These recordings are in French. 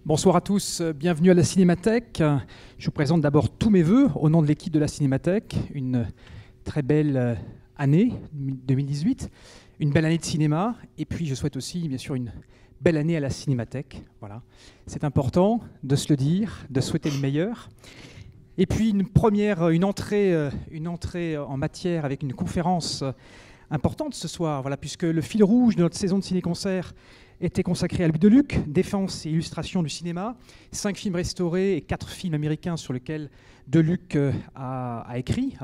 Bonsoir à tous, bienvenue à la Cinémathèque. Je vous présente d'abord tous mes vœux au nom de l'équipe de la Cinémathèque. Une très belle année 2018, une belle année de cinéma, et puis je souhaite aussi bien sûr une belle année à la Cinémathèque. Voilà. C'est important de se le dire, de souhaiter le meilleur. Et puis une entrée en matière avec une conférence importante ce soir, voilà, puisque le fil rouge de notre saison de ciné-concert était consacré à Louis Deluc, défense et illustration du cinéma, 5 films restaurés et 4 films américains sur lesquels Deluc a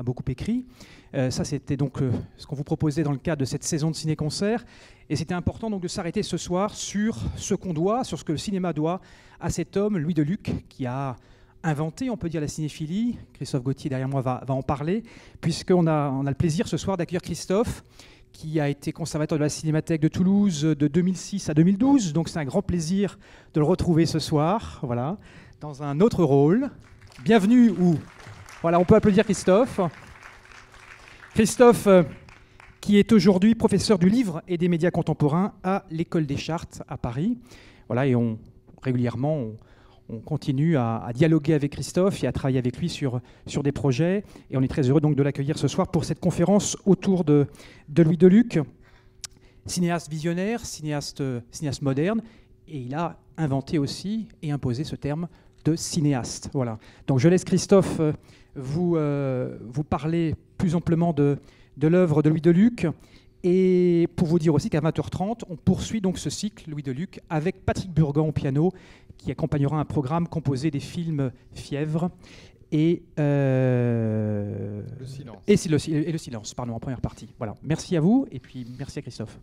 beaucoup écrit. Ça, c'était donc ce qu'on vous proposait dans le cadre de cette saison de ciné-concert. Et c'était important donc de s'arrêter ce soir sur ce qu'on doit, sur ce que le cinéma doit à cet homme, Louis Deluc, qui a inventé, on peut dire, la cinéphilie. Christophe Gauthier, derrière moi, va en parler, puisqu'on a le plaisir ce soir d'accueillir Christophe, qui a été conservateur de la Cinémathèque de Toulouse de 2006 à 2012. Donc c'est un grand plaisir de le retrouver ce soir, voilà, dans un autre rôle. Bienvenue, voilà, on peut applaudir Christophe. Christophe, qui est aujourd'hui professeur du livre et des médias contemporains à l'École des Chartes à Paris. Voilà, et régulièrement, on continue à dialoguer avec Christophe et à travailler avec lui sur des projets. Et on est très heureux donc de l'accueillir ce soir pour cette conférence autour de Louis Deluc, cinéaste visionnaire, cinéaste moderne. Et il a inventé aussi et imposé ce terme de cinéaste. Voilà. Donc je laisse Christophe vous parler plus amplement de l'œuvre de Louis Deluc. Et pour vous dire aussi qu'à 20h30, on poursuit donc ce cycle Louis Deluc avec Patrick Burgan au piano, qui accompagnera un programme composé des films Fièvre et le silence, pardon, en première partie. Voilà. Merci à vous et puis merci à Christophe.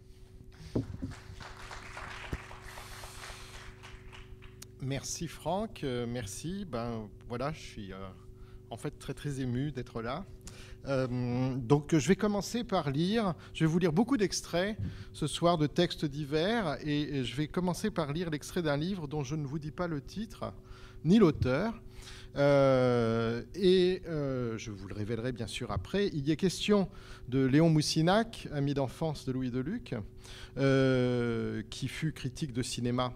Merci Franck, merci. Voilà, je suis en fait très ému d'être là. Donc je vais commencer par lire, je vais vous lire beaucoup d'extraits ce soir de textes divers et je vais commencer par lire l'extrait d'un livre dont je ne vous dis pas le titre ni l'auteur je vous le révélerai bien sûr après. Il y est question de Léon Moussinac, ami d'enfance de Louis Deluc, qui fut critique de cinéma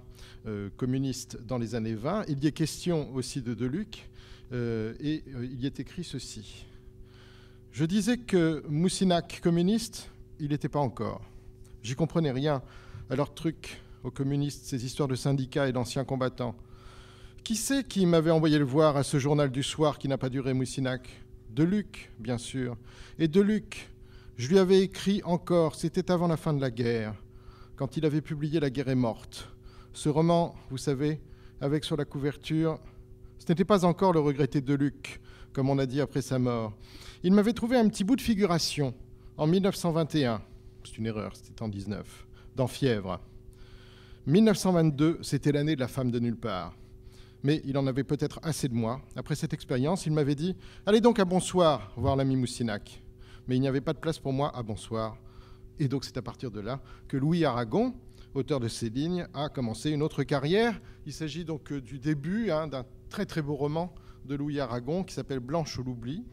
communiste dans les années 20. Il y est question aussi de Deluc il y est écrit ceci. Je disais que Moussinac communiste, il n'était pas encore. J'y comprenais rien à leur truc aux communistes, ces histoires de syndicats et d'anciens combattants. Qui c'est qui m'avait envoyé le voir à ce journal du soir qui n'a pas duré, Moussinac? Deluc, bien sûr. Et Deluc, je lui avais écrit encore, c'était avant la fin de la guerre, quand il avait publié La guerre est morte. Ce roman, vous savez, avec sur la couverture, ce n'était pas encore le regretté Deluc, comme on a dit après sa mort. Il m'avait trouvé un petit bout de figuration en 1921. C'est une erreur, c'était en 19, dans Fièvre. 1922, c'était l'année de la femme de nulle part. Mais il en avait peut-être assez de moi. Après cette expérience, il m'avait dit « Allez donc à Bonsoir voir l'ami Moussinac ». Mais il n'y avait pas de place pour moi à Bonsoir. Et donc c'est à partir de là que Louis Aragon, auteur de ces lignes, a commencé une autre carrière. Il s'agit donc du début d'un très beau roman de Louis Aragon qui s'appelle Blanche ou l'oubli,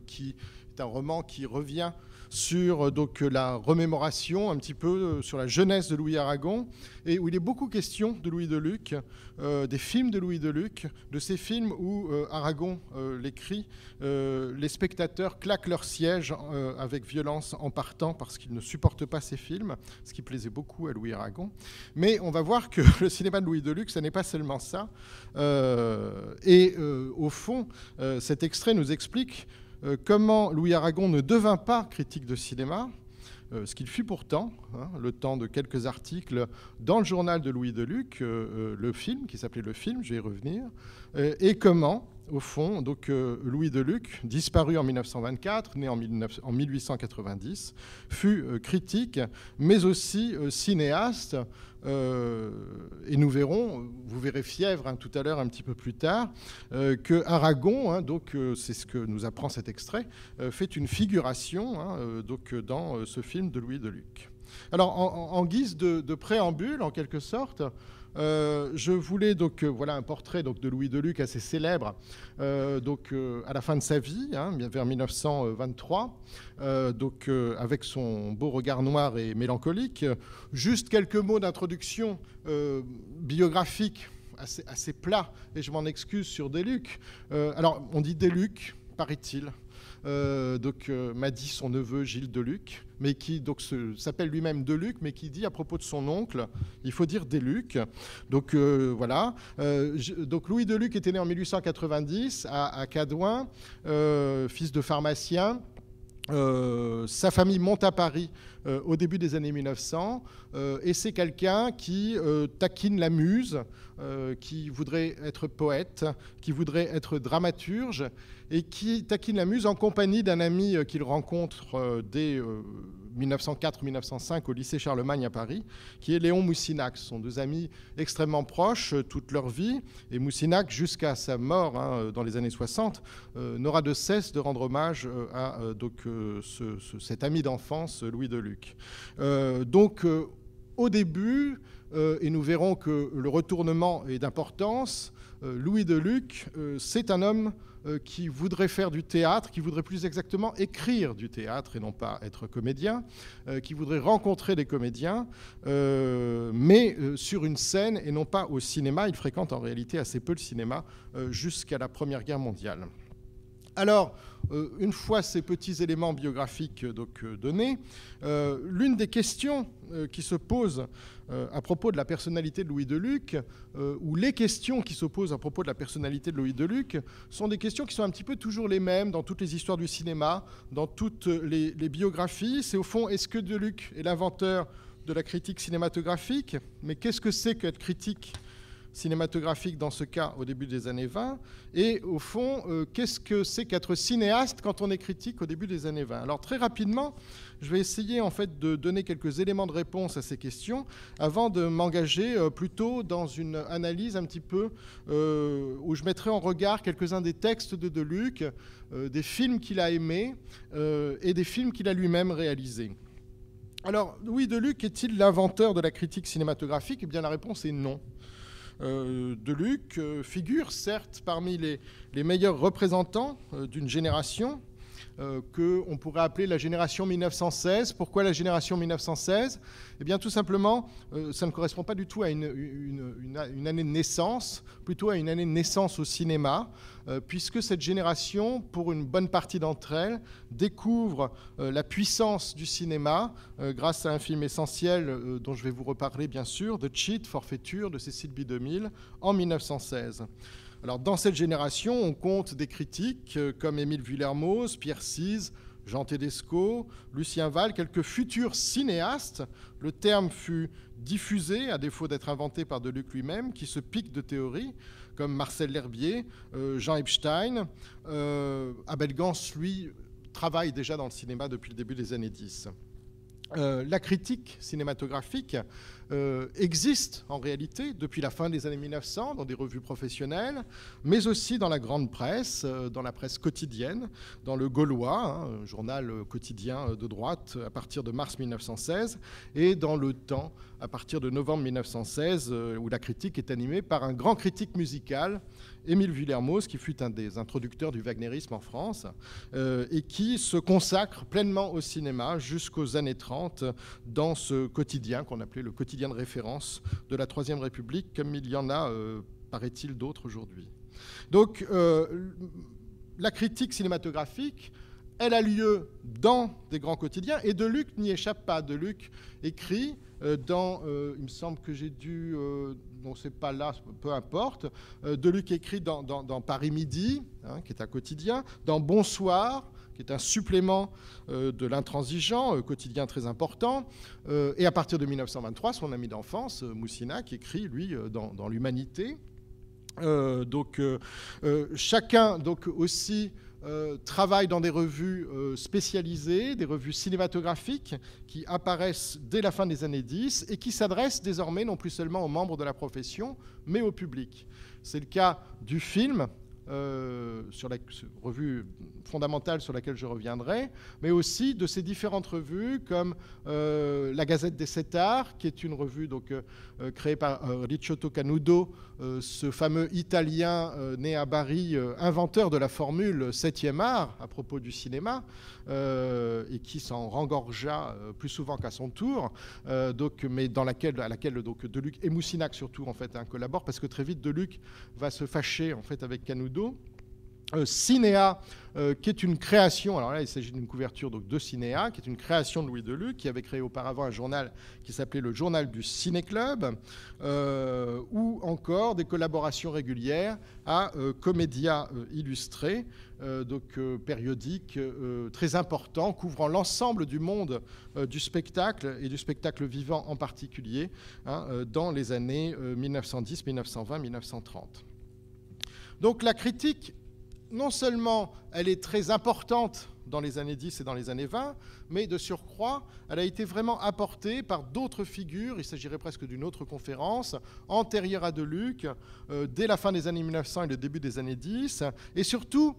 qui est un roman qui revient sur la remémoration un petit peu sur la jeunesse de Louis Aragon et où il est beaucoup question de Louis Deluc, des films de Louis Deluc, de ces films où Aragon l'écrit, les spectateurs claquent leur siège avec violence en partant parce qu'ils ne supportent pas ces films, ce qui plaisait beaucoup à Louis Aragon. Mais on va voir que le cinéma de Louis Deluc, ça n'est pas seulement ça. Au fond, cet extrait nous explique comment Louis Aragon ne devint pas critique de cinéma, ce qu'il fut pourtant, le temps de quelques articles dans le journal de Louis Deluc, le film, qui s'appelait Le Film, je vais y revenir, et comment, au fond, Louis Deluc, disparu en 1924, né en 1890, fut critique, mais aussi cinéaste. Et nous verrons, vous verrez Fièvre tout à l'heure un petit peu plus tard, que Aragon, c'est ce que nous apprend cet extrait, fait une figuration dans ce film de Louis Deluc. Alors en guise de préambule, en quelque sorte, Je voulais donc, voilà un portrait donc, de Louis Deluc assez célèbre, à la fin de sa vie, hein, vers 1923, avec son beau regard noir et mélancolique. Juste quelques mots d'introduction biographique assez plat, et je m'en excuse sur Deluc. Alors, on dit Deluc, paraît-il. M'a dit son neveu Gilles Deluc, mais qui s'appelle lui-même Deluc, mais qui dit à propos de son oncle, il faut dire Deluc. Voilà. Louis Deluc était né en 1890 à Cadouin, fils de pharmacien. Sa famille monte à Paris au début des années 1900 et c'est quelqu'un qui taquine la muse, qui voudrait être poète, qui voudrait être dramaturge et qui taquine la muse en compagnie d'un ami qu'il rencontre dès 1904-1905 au lycée Charlemagne à Paris, qui est Léon Moussinac. Ce sont deux amis extrêmement proches toute leur vie, et Moussinac, jusqu'à sa mort dans les années 60, n'aura de cesse de rendre hommage à cet ami d'enfance, Louis Deluc. Au début, et nous verrons que le retournement est d'importance, Louis Deluc, c'est un homme qui voudrait faire du théâtre, qui voudrait plus exactement écrire du théâtre et non pas être comédien, qui voudrait rencontrer des comédiens, mais sur une scène et non pas au cinéma. Il fréquente en réalité assez peu le cinéma jusqu'à la Première Guerre mondiale. Alors, une fois ces petits éléments biographiques donnés, l'une des questions qui se posent à propos de la personnalité de Louis Deluc, ou les questions qui se posent à propos de la personnalité de Louis Deluc, sont des questions qui sont un petit peu toujours les mêmes dans toutes les histoires du cinéma, dans toutes les biographies. C'est au fond, est-ce que Deluc est l'inventeur de la critique cinématographique? Mais qu'est-ce que c'est qu'être critique cinématographique dans ce cas au début des années 20, et au fond, qu'est-ce que c'est qu'être cinéaste quand on est critique au début des années 20? Alors très rapidement, je vais essayer en fait de donner quelques éléments de réponse à ces questions avant de m'engager plutôt dans une analyse un petit peu où je mettrai en regard quelques-uns des textes de Deluc, des films qu'il a aimés et des films qu'il a lui-même réalisés. Alors, Louis Deluc est-il l'inventeur de la critique cinématographique? Eh bien, la réponse est non. Deluc figure certes parmi les meilleurs représentants d'une génération qu'on pourrait appeler la génération 1916. Pourquoi la génération 1916? Eh bien tout simplement, ça ne correspond pas du tout à une année de naissance, plutôt à une année de naissance au cinéma, puisque cette génération, pour une bonne partie d'entre elles, découvre la puissance du cinéma grâce à un film essentiel dont je vais vous reparler bien sûr, The Cheat, Forfaiture de Cécile B. DeMille en 1916. Alors, dans cette génération, on compte des critiques comme Émile Vuillermoz, Pierre Cise, Jean Tedesco, Lucien Valls, quelques futurs cinéastes. Le terme fut diffusé, à défaut d'être inventé par Deluc lui-même, qui se piquent de théories, comme Marcel L'Herbier, Jean Epstein. Abel Gans, lui, travaille déjà dans le cinéma depuis le début des années 10. La critique cinématographique existe en réalité depuis la fin des années 1900 dans des revues professionnelles, mais aussi dans la grande presse, dans la presse quotidienne, dans le Gaulois, un journal quotidien de droite à partir de mars 1916, et dans Le Temps à partir de novembre 1916, où la critique est animée par un grand critique musical, Émile Vuillermoz, qui fut un des introducteurs du wagnérisme en France, et qui se consacre pleinement au cinéma jusqu'aux années 30 dans ce quotidien qu'on appelait le quotidien de référence de la Troisième République, comme il y en a, paraît-il, d'autres aujourd'hui. Donc, la critique cinématographique, elle a lieu dans des grands quotidiens, et Deluc n'y échappe pas. Deluc écrit dans, il me semble que j'ai dû, non c'est pas là, peu importe, Deluc écrit dans Paris Midi, hein, qui est un quotidien, dans Bonsoir, qui est un supplément de l'Intransigeant, quotidien très important, et à partir de 1923, son ami d'enfance, Moussinac, écrit, lui, dans l'Humanité. Chacun, donc, aussi travaille dans des revues spécialisées, des revues cinématographiques qui apparaissent dès la fin des années 10 et qui s'adressent désormais non plus seulement aux membres de la profession, mais au public. C'est le cas du film, revue fondamentale sur laquelle je reviendrai, mais aussi de ces différentes revues comme la Gazette des 7 Arts, qui est une revue donc, créée par Ricciotto Canudo, ce fameux Italien né à Bari, inventeur de la formule 7e art à propos du cinéma, et qui s'en rengorgea plus souvent qu'à son tour, mais à laquelle donc, Deluc et Moussinac surtout en fait, collaborent, parce que très vite Deluc va se fâcher en fait, avec Canudo. Cinéa, qui est une création, alors là il s'agit d'une couverture donc, de Cinéa, qui est une création de Louis Deluc, qui avait créé auparavant un journal qui s'appelait le Journal du Ciné-Club, ou encore des collaborations régulières à Comédia Illustré, donc périodique très important, couvrant l'ensemble du monde du spectacle et du spectacle vivant en particulier, dans les années 1910, 1920, 1930. Donc la critique, non seulement elle est très importante dans les années 10 et dans les années 20, mais de surcroît, elle a été vraiment apportée par d'autres figures, il s'agirait presque d'une autre conférence, antérieure à Deluc, dès la fin des années 1900 et le début des années 10, et surtout,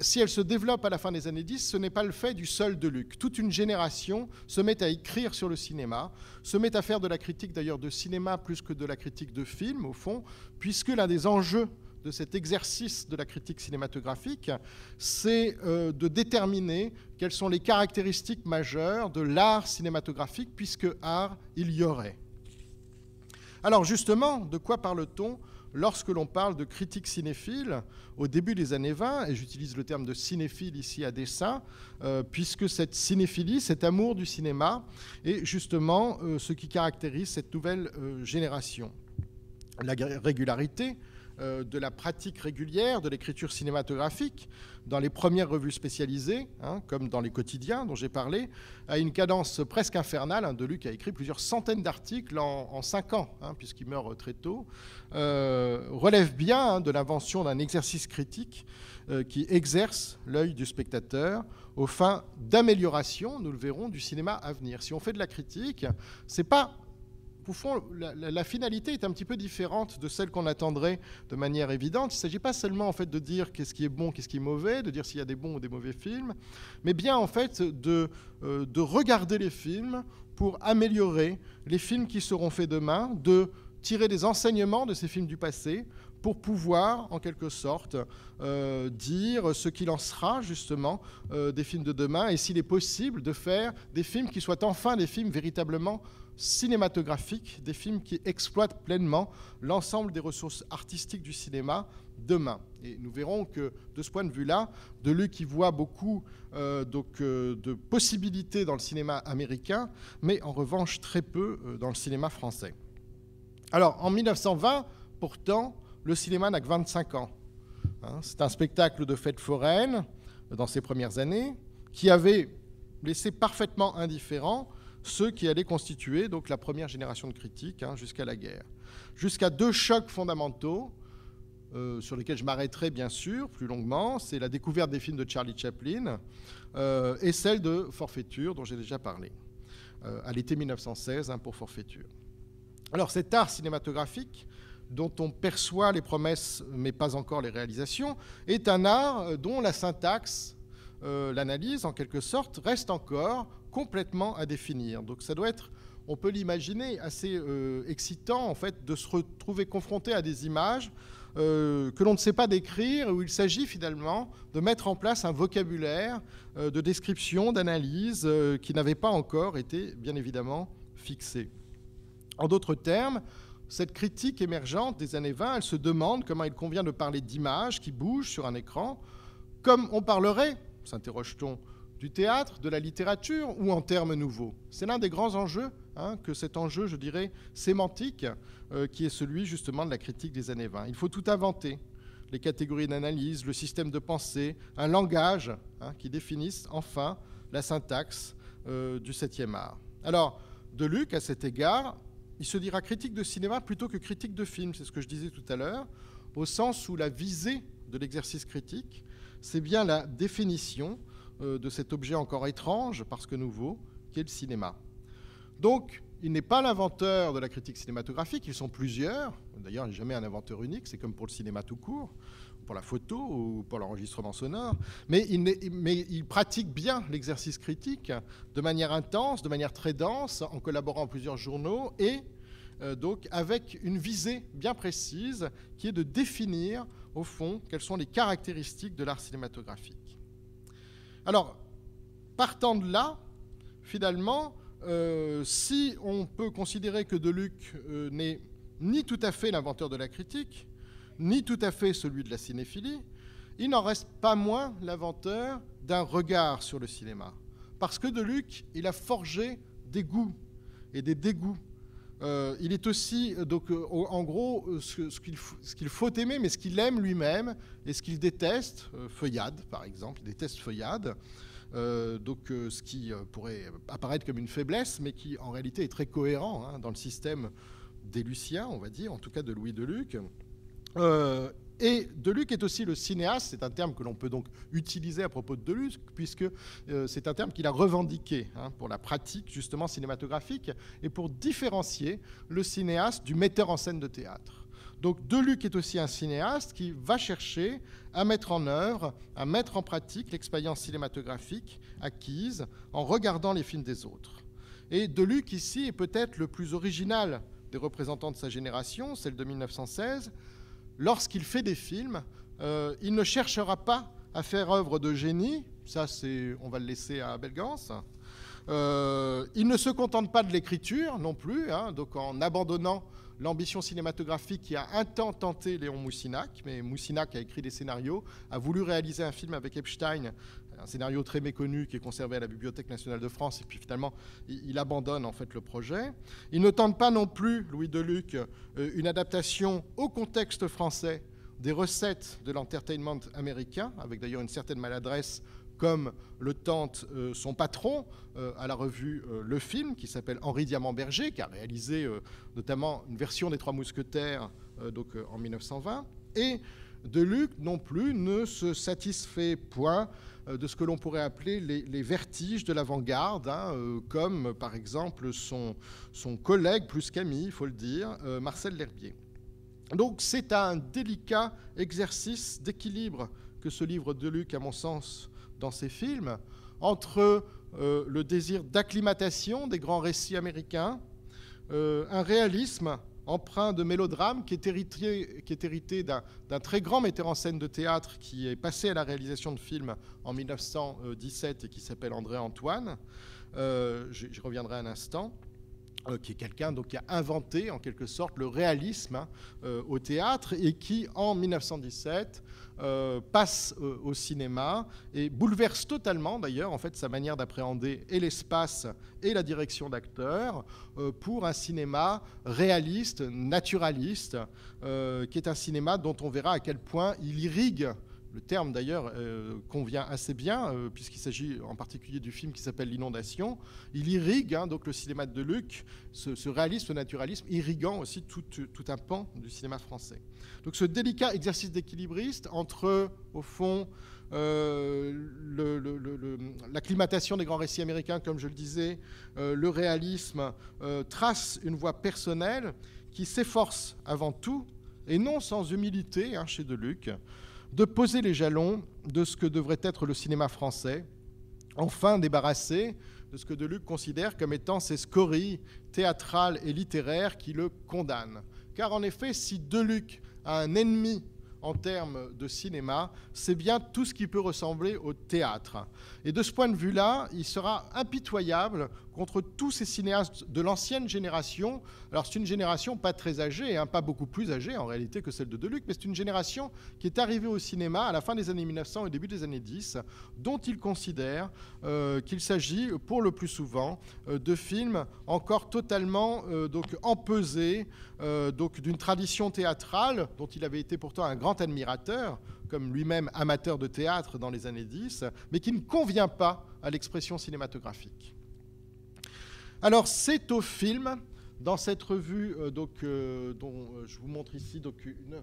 si elle se développe à la fin des années 10, ce n'est pas le fait du seul Deluc. Toute une génération se met à écrire sur le cinéma, se met à faire de la critique d'ailleurs de cinéma plus que de la critique de film, au fond, puisque l'un des enjeux de cet exercice de la critique cinématographique, c'est de déterminer quelles sont les caractéristiques majeures de l'art cinématographique, puisque art il y aurait. Alors justement, de quoi parle-t-on lorsque l'on parle de critique cinéphile au début des années 20, et j'utilise le terme de cinéphile ici à dessein, puisque cette cinéphilie, cet amour du cinéma, est justement ce qui caractérise cette nouvelle génération. La régularité de la pratique régulière de l'écriture cinématographique dans les premières revues spécialisées, comme dans les quotidiens dont j'ai parlé, à une cadence presque infernale. Deluc a écrit plusieurs centaines d'articles en 5 ans, puisqu'il meurt très tôt, relève bien de l'invention d'un exercice critique qui exerce l'œil du spectateur aux fins d'amélioration, nous le verrons, du cinéma à venir. Si on fait de la critique, c'est pas... Au fond, la finalité est un petit peu différente de celle qu'on attendrait de manière évidente. Il ne s'agit pas seulement en fait, de dire qu'est-ce qui est bon, qu'est-ce qui est mauvais, de dire s'il y a des bons ou des mauvais films, mais bien en fait de regarder les films pour améliorer les films qui seront faits demain, de tirer des enseignements de ces films du passé pour pouvoir, en quelque sorte, dire ce qu'il en sera, justement, des films de demain, et s'il est possible de faire des films qui soient enfin des films véritablement cinématographiques, des films qui exploitent pleinement l'ensemble des ressources artistiques du cinéma demain. Et nous verrons que, de ce point de vue-là, Deluc y voit beaucoup de possibilités dans le cinéma américain, mais en revanche très peu dans le cinéma français. Alors, en 1920, pourtant, le cinéma n'a que 25 ans. C'est un spectacle de fête foraine, dans ses premières années, qui avait laissé parfaitement indifférents ceux qui allaient constituer donc, la première génération de critiques jusqu'à la guerre. Jusqu'à 2 chocs fondamentaux, sur lesquels je m'arrêterai bien sûr plus longuement, c'est la découverte des films de Charlie Chaplin et celle de Forfaiture, dont j'ai déjà parlé, à l'été 1916 pour Forfaiture. Alors cet art cinématographique, dont on perçoit les promesses mais pas encore les réalisations, est un art dont la syntaxe, l'analyse en quelque sorte, reste encore complètement à définir. Donc ça doit être, on peut l'imaginer, assez excitant en fait de se retrouver confronté à des images que l'on ne sait pas décrire, où il s'agit finalement de mettre en place un vocabulaire de description, d'analyse qui n'avait pas encore été bien évidemment fixé. En d'autres termes, cette critique émergente des années 20, elle se demande comment il convient de parler d'images qui bougent sur un écran, comme on parlerait, s'interroge-t-on, du théâtre, de la littérature ou en termes nouveaux. C'est l'un des grands enjeux, que cet enjeu, je dirais, sémantique, qui est celui justement de la critique des années 20. Il faut tout inventer, les catégories d'analyse, le système de pensée, un langage qui définisse enfin la syntaxe du 7e art. Alors, Deluc, à cet égard, il se dira critique de cinéma plutôt que critique de film, c'est ce que je disais tout à l'heure, au sens où la visée de l'exercice critique, c'est bien la définition de cet objet encore étrange, parce que nouveau, qu'est le cinéma. Donc, il n'est pas l'inventeur de la critique cinématographique, ils sont plusieurs. D'ailleurs, il n'y a jamais un inventeur unique, c'est comme pour le cinéma tout court, pour la photo ou pour l'enregistrement sonore, mais il pratique bien l'exercice critique de manière intense, de manière très dense, en collaborant avec plusieurs journaux et donc avec une visée bien précise qui est de définir, au fond, quelles sont les caractéristiques de l'art cinématographique. Alors, partant de là, finalement, si on peut considérer que Deluc n'est ni tout à fait l'inventeur de la critique, ni tout à fait celui de la cinéphilie, il n'en reste pas moins l'inventeur d'un regard sur le cinéma. Parce que Deluc, il a forgé des goûts et des dégoûts. Il est aussi, donc, en gros, ce qu'il faut aimer, mais ce qu'il aime lui-même et ce qu'il déteste, Feuillade, par exemple, il déteste Feuillade, ce qui pourrait apparaître comme une faiblesse, mais qui en réalité est très cohérent dans le système des Luciens, on va dire, en tout cas de Louis Deluc. Et Deluc est aussi le cinéaste, c'est un terme que l'on peut donc utiliser à propos de Deluc, puisque c'est un terme qu'il a revendiqué pour la pratique justement cinématographique et pour différencier le cinéaste du metteur en scène de théâtre. Donc Deluc est aussi un cinéaste qui va chercher à mettre en œuvre, à mettre en pratique l'expérience cinématographique acquise en regardant les films des autres. Et Deluc ici est peut-être le plus original des représentants de sa génération, celle de 1916. Lorsqu'il fait des films, il ne cherchera pas à faire œuvre de génie, ça on va le laisser à Abel Gance. Il ne se contente pas de l'écriture non plus, donc en abandonnant l'ambition cinématographique qui a un temps tenté Léon Moussinac, mais Moussinac a écrit des scénarios, a voulu réaliser un film avec Epstein, un scénario très méconnu qui est conservé à la Bibliothèque nationale de France, et puis finalement il abandonne en fait le projet. Il ne tente pas non plus, Louis Deluc, une adaptation au contexte français des recettes de l'entertainment américain, avec d'ailleurs une certaine maladresse, comme le tente son patron à la revue Le Film, qui s'appelle Henri Diamant-Berger, qui a réalisé notamment une version des Trois Mousquetaires en 1920. Et Deluc non plus ne se satisfait point de ce que l'on pourrait appeler les vertiges de l'avant-garde, comme par exemple son collègue, plus qu'ami, il faut le dire, Marcel L'Herbier. Donc c'est un délicat exercice d'équilibre que ce livre de Deluc, à mon sens, dans ses films, entre le désir d'acclimatation des grands récits américains, un réalisme empreint de mélodrame qui est hérité d'un très grand metteur en scène de théâtre qui est passé à la réalisation de films en 1917 et qui s'appelle André Antoine. J'y reviendrai un instant. Qui est quelqu'un qui a inventé en quelque sorte le réalisme au théâtre et qui en 1917 passe au cinéma et bouleverse totalement d'ailleurs en fait sa manière d'appréhender et l'espace et la direction d'acteurs pour un cinéma réaliste, naturaliste, qui est un cinéma dont on verra à quel point il irrigue. Le terme, d'ailleurs, convient assez bien, puisqu'il s'agit en particulier du film qui s'appelle L'Inondation. Il irrigue donc le cinéma de Deluc, ce réalisme, ce naturalisme, irriguant aussi tout un pan du cinéma français. Donc ce délicat exercice d'équilibriste entre, au fond, l'acclimatation des grands récits américains, comme je le disais, le réalisme, trace une voie personnelle qui s'efforce avant tout, et non sans humilité chez Deluc, de poser les jalons de ce que devrait être le cinéma français, enfin débarrassé de ce que Deluc considère comme étant ces scories théâtrales et littéraires qui le condamnent. Car en effet, si Deluc a un ennemi en termes de cinéma, c'est bien tout ce qui peut ressembler au théâtre. Et de ce point de vue-là, il sera impitoyable contre tous ces cinéastes de l'ancienne génération. Alors c'est une génération pas très âgée, pas beaucoup plus âgée en réalité que celle de Deluc, mais c'est une génération qui est arrivée au cinéma à la fin des années 1900 et au début des années 10, dont il considère qu'il s'agit pour le plus souvent de films encore totalement empesés d'une tradition théâtrale dont il avait été pourtant un grand admirateur, comme lui-même amateur de théâtre dans les années 10, mais qui ne convient pas à l'expression cinématographique. Alors, c'est au film, dans cette revue dont je vous montre ici,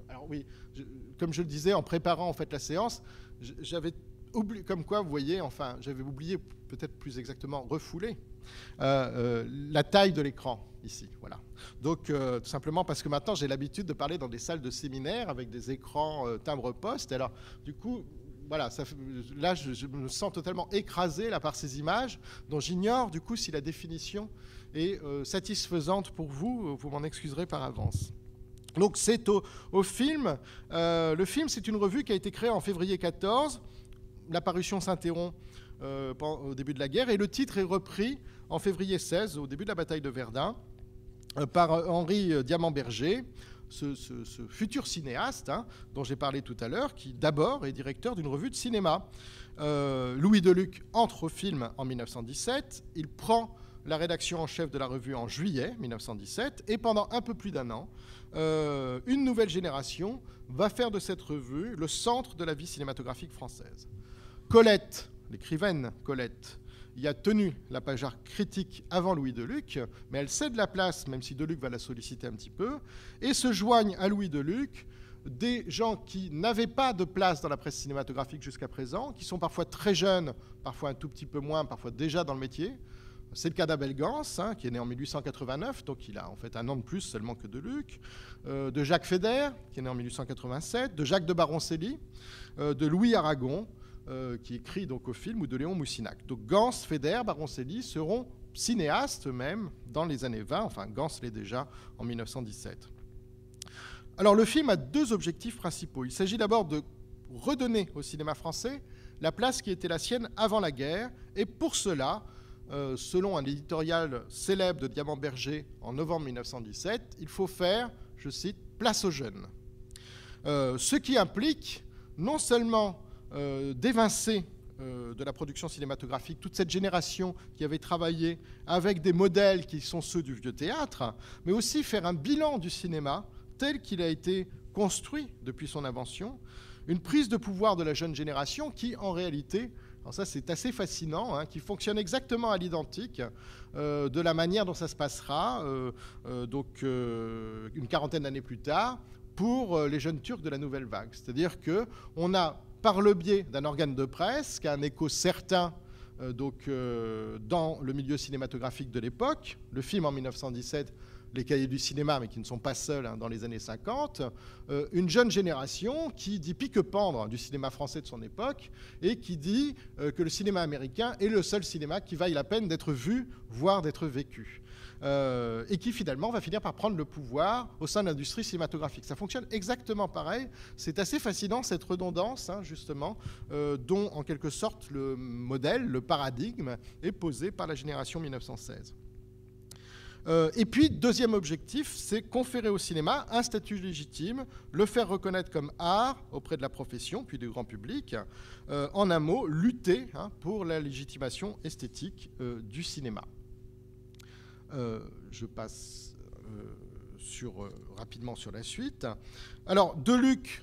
alors oui, comme je le disais, en préparant en fait la séance, j'avais oublié, comme quoi, vous voyez, enfin, j'avais oublié, peut-être plus exactement, refoulé, la taille de l'écran ici, voilà. Donc tout simplement parce que maintenant j'ai l'habitude de parler dans des salles de séminaire avec des écrans timbre-poste. Alors du coup, voilà, là je me sens totalement écrasé là par ces images dont j'ignore du coup si la définition est satisfaisante pour vous. Vous m'en excuserez par avance. Donc c'est au film. Le film, c'est une revue qui a été créée en février 14. La parution s'interrompt au début de la guerre et le titre est repris en février 16, au début de la bataille de Verdun, par Henri Diamant-Berger, ce futur cinéaste dont j'ai parlé tout à l'heure, qui d'abord est directeur d'une revue de cinéma. Louis Deluc entre au film en 1917. Il prend la rédaction en chef de la revue en juillet 1917 et pendant un peu plus d'un an, une nouvelle génération va faire de cette revue le centre de la vie cinématographique française. Colette, l'écrivaine Colette, y a tenu la page art critique avant Louis Deluc, mais elle cède la place, même si Deluc va la solliciter un petit peu, et se joignent à Louis Deluc des gens qui n'avaient pas de place dans la presse cinématographique jusqu'à présent, qui sont parfois très jeunes, parfois un tout petit peu moins, parfois déjà dans le métier. C'est le cas d'Abel Gans, qui est né en 1889, donc il a en fait un an de plus seulement que Deluc, de Jacques Feder, qui est né en 1887, de Jacques de Baroncelli, de Louis Aragon, qui écrit donc au film, ou de Léon Moussinac. Donc Gans, Feder, Baroncelli seront cinéastes eux-mêmes dans les années 20, enfin Gans l'est déjà en 1917. Alors le film a deux objectifs principaux. Il s'agit d'abord de redonner au cinéma français la place qui était la sienne avant la guerre, et pour cela, selon un éditorial célèbre de Diamant-Berger en novembre 1917, il faut faire, je cite, « place aux jeunes ». Ce qui implique non seulement d'évincer de la production cinématographique toute cette génération qui avait travaillé avec des modèles qui sont ceux du vieux théâtre, mais aussi faire un bilan du cinéma tel qu'il a été construit depuis son invention, une prise de pouvoir de la jeune génération qui, en réalité, alors ça c'est assez fascinant, qui fonctionne exactement à l'identique de la manière dont ça se passera une quarantaine d'années plus tard pour les jeunes Turcs de la nouvelle vague. C'est-à-dire qu'on a, par le biais d'un organe de presse qui a un écho certain dans le milieu cinématographique de l'époque, le film en 1917, les cahiers du cinéma, mais qui ne sont pas seuls dans les années 50, une jeune génération qui dit pique-pendre du cinéma français de son époque et qui dit que le cinéma américain est le seul cinéma qui vaille la peine d'être vu, voire d'être vécu. Et qui finalement va finir par prendre le pouvoir au sein de l'industrie cinématographique. Ça fonctionne exactement pareil. C'est assez fascinant cette redondance, justement, dont en quelque sorte le modèle, le paradigme est posé par la génération 1916. Et puis, deuxième objectif, c'est conférer au cinéma un statut légitime, le faire reconnaître comme art auprès de la profession, puis du grand public. En un mot, lutter pour la légitimation esthétique du cinéma. Je passe rapidement sur la suite. Alors, Deluc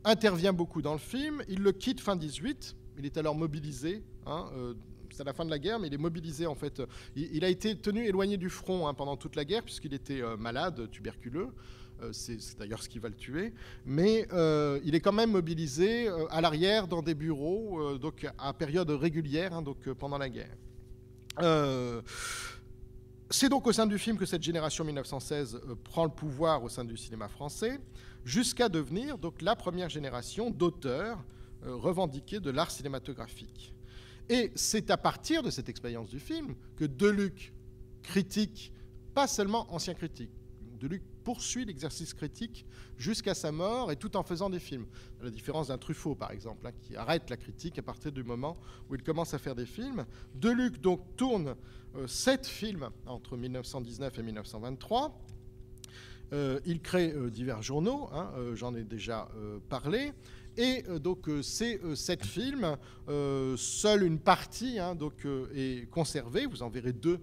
intervient beaucoup dans le film. Il le quitte fin 18. Il est alors mobilisé. C'est à la fin de la guerre, mais il est mobilisé en fait. Il a été tenu éloigné du front pendant toute la guerre, puisqu'il était malade, tuberculeux. C'est d'ailleurs ce qui va le tuer. Mais il est quand même mobilisé à l'arrière dans des bureaux, donc à période régulière, pendant la guerre. C'est donc au sein du film que cette génération 1916 prend le pouvoir au sein du cinéma français, jusqu'à devenir donc la première génération d'auteurs revendiqués de l'art cinématographique. Et c'est à partir de cette expérience du film que Deluc critique, pas seulement ancien critique. Deluc poursuit l'exercice critique jusqu'à sa mort et tout en faisant des films. À la différence d'un Truffaut, par exemple, qui arrête la critique à partir du moment où il commence à faire des films. Deluc donc tourne 7 films entre 1919 et 1923. Il crée divers journaux, j'en ai déjà parlé. Et donc ces 7 films, seule une partie est conservée. Vous en verrez 2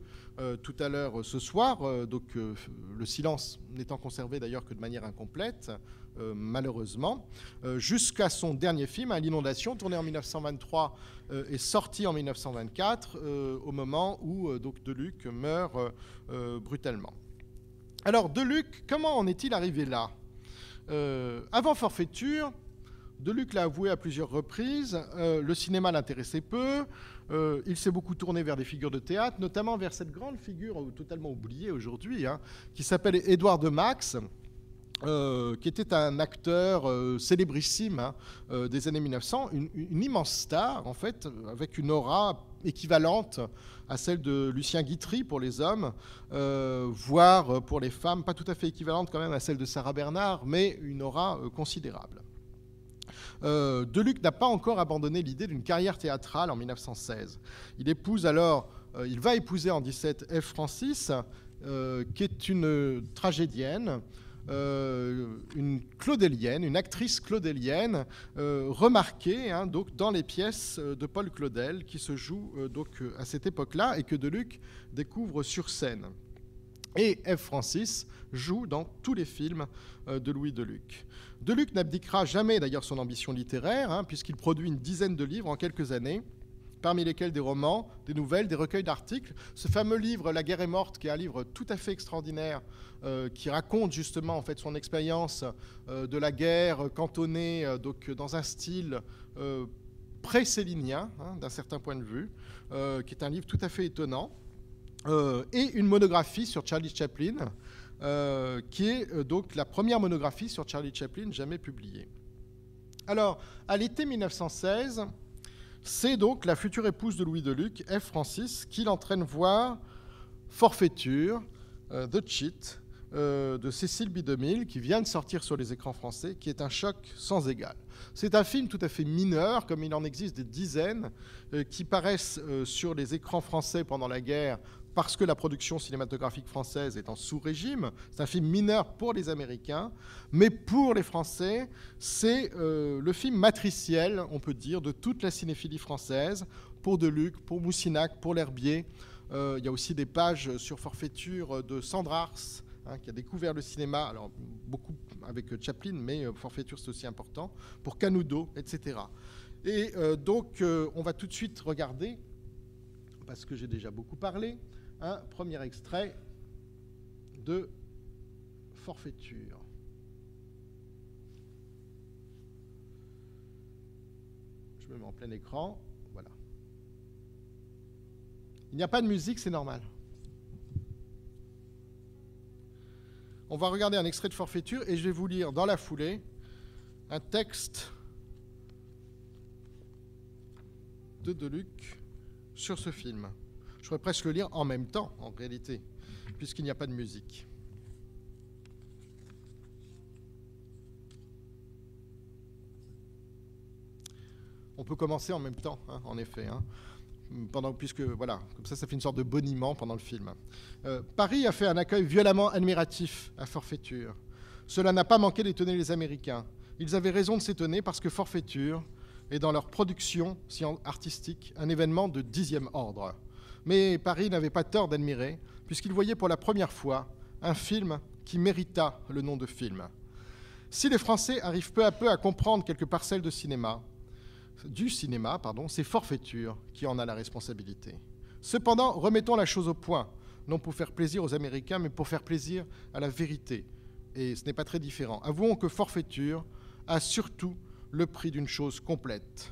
tout à l'heure ce soir. Le silence n'étant conservé d'ailleurs que de manière incomplète, malheureusement, jusqu'à son dernier film, L'Inondation, tourné en 1923 et sorti en 1924, au moment où Deluc meurt brutalement. Alors Deluc, comment en est-il arrivé là ? Avant Forfaiture, Deluc l'a avoué à plusieurs reprises, le cinéma l'intéressait peu, il s'est beaucoup tourné vers des figures de théâtre, notamment vers cette grande figure totalement oubliée aujourd'hui, hein, qui s'appelle Édouard de Max, qui était un acteur célébrissime, hein, des années 1900, une immense star, en fait, avec une aura équivalente à celle de Lucien Guitry pour les hommes, voire pour les femmes, pas tout à fait équivalente quand même à celle de Sarah Bernard, mais une aura considérable. Deluc n'a pas encore abandonné l'idée d'une carrière théâtrale en 1916. Il va épouser en 17 Ève Francis, qui est une tragédienne, une claudélienne, une actrice claudélienne remarquée, hein, donc, dans les pièces de Paul Claudel qui se jouent donc, à cette époque-là et que Deluc découvre sur scène. Et Ève Francis joue dans tous les films de Louis Deluc. Deluc n'abdiquera jamais d'ailleurs son ambition littéraire, hein, puisqu'il produit une dizaine de livres en quelques années, parmi lesquels des romans, des nouvelles, des recueils d'articles. Ce fameux livre, La guerre est morte, qui est un livre tout à fait extraordinaire, qui raconte justement en fait, son expérience de la guerre, cantonnée donc, dans un style pré-célinien, hein, d'un certain point de vue, qui est un livre tout à fait étonnant. Et une monographie sur Charlie Chaplin, qui est donc la première monographie sur Charlie Chaplin jamais publiée. Alors, à l'été 1916, c'est donc la future épouse de Louis Deluc, Ève Francis, qui l'entraîne voir Forfaiture, The Cheat, de Cécile B. DeMille, qui vient de sortir sur les écrans français, qui est un choc sans égal. C'est un film tout à fait mineur, comme il en existe des dizaines, qui paraissent sur les écrans français pendant la guerre, parce que la production cinématographique française est en sous-régime. C'est un film mineur pour les Américains, mais pour les Français, c'est le film matriciel, on peut dire, de toute la cinéphilie française, pour Deluc, pour Moussinac, pour L'Herbier. Il y a aussi des pages sur Forfaiture de Sandre Ars, hein, qui a découvert le cinéma, alors beaucoup avec Chaplin, mais Forfaiture c'est aussi important, pour Canudo, etc. Et donc on va tout de suite regarder, parce que j'ai déjà beaucoup parlé, un premier extrait de Forfaiture. Je me mets en plein écran, voilà. Il n'y a pas de musique, c'est normal. On va regarder un extrait de Forfaiture et je vais vous lire dans la foulée un texte de Deluc sur ce film. Je pourrais presque le lire en même temps, en réalité, puisqu'il n'y a pas de musique. On peut commencer en même temps, hein, en effet, hein, puisque, voilà, comme ça fait une sorte de boniment pendant le film. Paris a fait un accueil violemment admiratif à Forfaiture. Cela n'a pas manqué d'étonner les Américains. Ils avaient raison de s'étonner parce que Forfaiture est dans leur production artistique un événement de 10e ordre. Mais Paris n'avait pas tort d'admirer, puisqu'il voyait pour la première fois un film qui mérita le nom de film. Si les Français arrivent peu à peu à comprendre quelques parcelles du cinéma, c'est Forfaiture qui en a la responsabilité. Cependant, remettons la chose au point, non pour faire plaisir aux Américains, mais pour faire plaisir à la vérité. Et ce n'est pas très différent. Avouons que Forfaiture a surtout le prix d'une chose complète.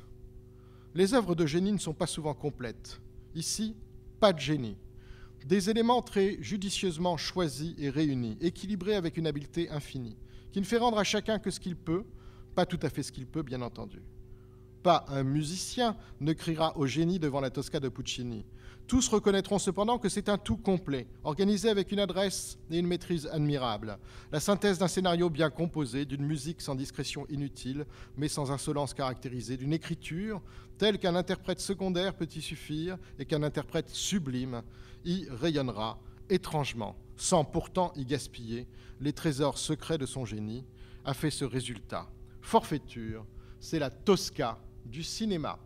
Les œuvres de génie ne sont pas souvent complètes. Ici, pas de génie. Des éléments très judicieusement choisis et réunis, équilibrés avec une habileté infinie, qui ne fait rendre à chacun que ce qu'il peut, pas tout à fait ce qu'il peut, bien entendu. Pas un musicien ne criera au génie devant la Tosca de Puccini. Tous reconnaîtront cependant que c'est un tout complet, organisé avec une adresse et une maîtrise admirables. La synthèse d'un scénario bien composé, d'une musique sans discrétion inutile, mais sans insolence caractérisée, d'une écriture telle qu'un interprète secondaire peut y suffire et qu'un interprète sublime y rayonnera étrangement, sans pourtant y gaspiller les trésors secrets de son génie, a fait ce résultat. Forfaiture, c'est la Tosca du cinéma.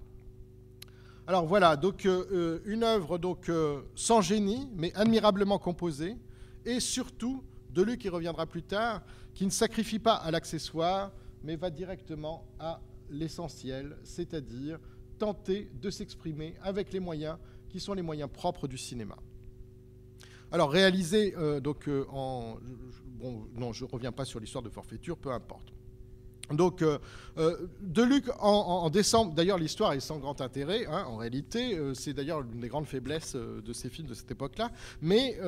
Alors voilà, donc une œuvre donc, sans génie, mais admirablement composée, et surtout, Deluc qui reviendra plus tard, qui ne sacrifie pas à l'accessoire, mais va directement à l'essentiel, c'est-à-dire tenter de s'exprimer avec les moyens qui sont les moyens propres du cinéma. Alors réalisé donc non, je ne reviens pas sur l'histoire de Forfaiture, peu importe. Donc, Deluc, en décembre, d'ailleurs l'histoire est sans grand intérêt, hein, en réalité, c'est d'ailleurs l'une des grandes faiblesses de ces films de cette époque-là, mais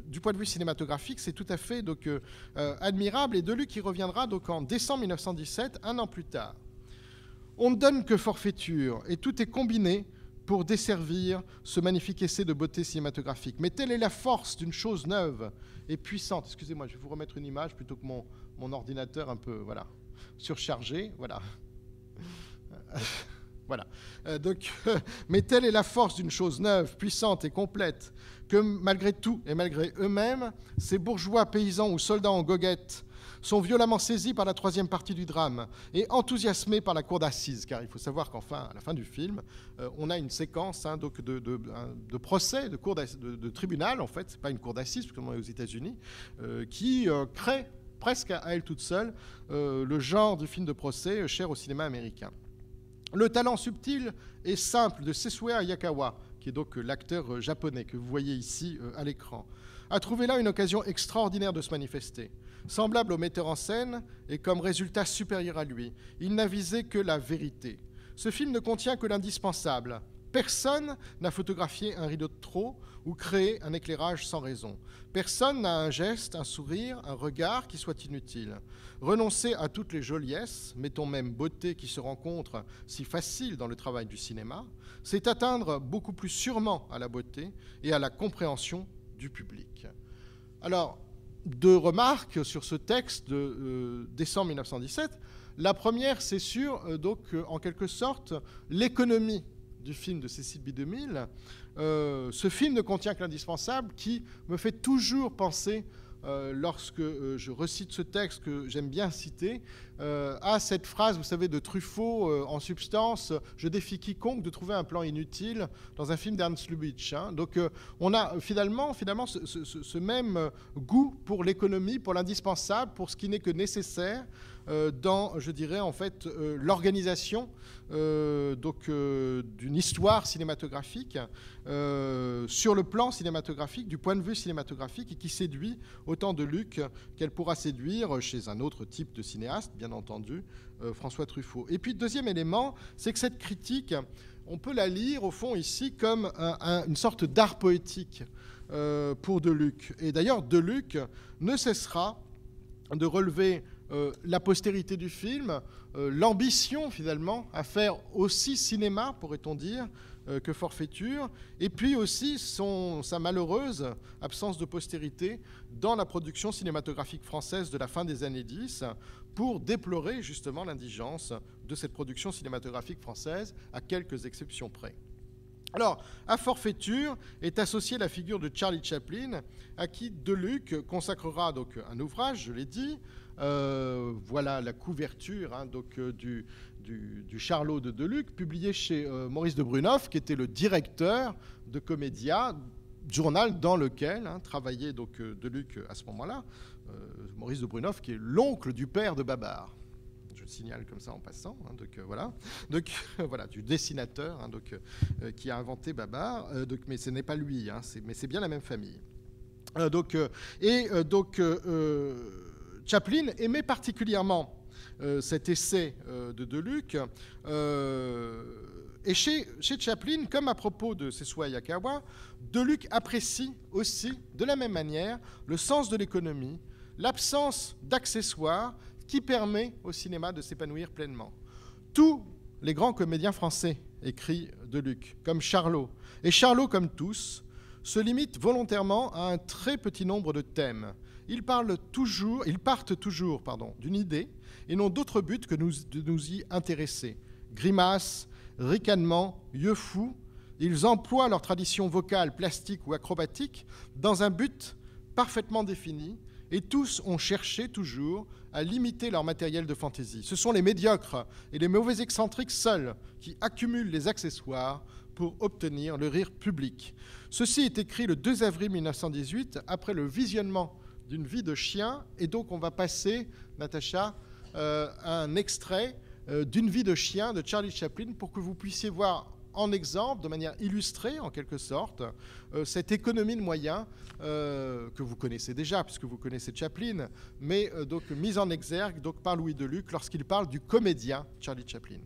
du point de vue cinématographique, c'est tout à fait donc, admirable, et Deluc y reviendra donc, en décembre 1917, un an plus tard. On ne donne que forfaiture, et tout est combiné pour desservir ce magnifique essai de beauté cinématographique. Mais telle est la force d'une chose neuve et puissante. Excusez-moi, je vais vous remettre une image plutôt que mon ordinateur un peu, voilà, surchargé, voilà. Voilà. Mais telle est la force d'une chose neuve, puissante et complète, que malgré tout et malgré eux-mêmes, ces bourgeois, paysans ou soldats en goguette sont violemment saisis par la troisième partie du drame et enthousiasmés par la cour d'assises, car il faut savoir qu'enfin, à la fin du film, on a une séquence hein, donc de procès, de cour de tribunal, en fait, c'est pas une cour d'assises, parce qu'on est aux États-Unis, qui crée presque à elle toute seule le genre du film de procès cher au cinéma américain. Le talent subtil et simple de Sessue Hayakawa, qui est donc l'acteur japonais que vous voyez ici à l'écran, a trouvé là une occasion extraordinaire de se manifester. Semblable au metteur en scène et comme résultat supérieur à lui, il n'a visé que la vérité. Ce film ne contient que l'indispensable. Personne n'a photographié un rideau de trop ou créé un éclairage sans raison. Personne n'a un geste, un sourire, un regard qui soit inutile. Renoncer à toutes les joliesses, mettons même beauté qui se rencontre si facile dans le travail du cinéma, c'est atteindre beaucoup plus sûrement à la beauté et à la compréhension du public. Alors, deux remarques sur ce texte de décembre 1917. La première, c'est sur, en quelque sorte, l'économie du film de Cécile B. 2000. Ce film ne contient que l'indispensable qui me fait toujours penser, lorsque je recite ce texte que j'aime bien citer, à cette phrase, vous savez, de Truffaut, en substance, « Je défie quiconque de trouver un plan inutile » dans un film d'Ernst Lubitsch. Hein. Donc on a finalement ce même goût pour l'économie, pour l'indispensable, pour ce qui n'est que nécessaire, dans, je dirais, en fait, l'organisation d'une histoire cinématographique sur le plan cinématographique, du point de vue cinématographique, et qui séduit autant Deluc qu'elle pourra séduire chez un autre type de cinéaste, bien entendu, François Truffaut. Et puis, deuxième élément, c'est que cette critique, on peut la lire, au fond, ici, comme une sorte d'art poétique pour Deluc. Et d'ailleurs, Deluc ne cessera de relever la postérité du film, l'ambition finalement à faire aussi cinéma, pourrait-on dire, que forfaiture, et puis aussi sa malheureuse absence de postérité dans la production cinématographique française de la fin des années 10, pour déplorer justement l'indigence de cette production cinématographique française, à quelques exceptions près. Alors, à forfaiture est associée la figure de Charlie Chaplin, à qui Deluc consacrera donc un ouvrage, je l'ai dit. Voilà la couverture hein, du Charlot de Deluc, publié chez Maurice de Brunoff, qui était le directeur de Comédia, journal dans lequel travaillait donc Deluc à ce moment-là. Maurice de Brunoff, qui est l'oncle du père de Babar. Je le signale comme ça en passant. Hein, voilà, du dessinateur qui a inventé Babar. Mais ce n'est pas lui, hein, mais c'est bien la même famille. Chaplin aimait particulièrement cet essai de Deluc. Et chez Chaplin, comme à propos de Sessue Hayakawa, Deluc apprécie aussi, de la même manière, le sens de l'économie, l'absence d'accessoires qui permet au cinéma de s'épanouir pleinement. Tous les grands comédiens français, écrit Deluc, comme Charlot, et Charlot comme tous, se limitent volontairement à un très petit nombre de thèmes. Ils partent toujours d'une idée et n'ont d'autre but que de nous y intéresser. Grimaces, ricanements, yeux fous, ils emploient leur tradition vocale, plastique ou acrobatique dans un but parfaitement défini, et tous ont cherché toujours à limiter leur matériel de fantaisie. Ce sont les médiocres et les mauvais excentriques seuls qui accumulent les accessoires pour obtenir le rire public. Ceci est écrit le 2 avril 1918, après le visionnement d'une vie de chien, et donc on va passer, Natacha, un extrait d'une vie de chien de Charlie Chaplin pour que vous puissiez voir en exemple, de manière illustrée en quelque sorte, cette économie de moyens que vous connaissez déjà, puisque vous connaissez Chaplin, mais donc mise en exergue donc, par Louis Deluc lorsqu'il parle du comédien Charlie Chaplin.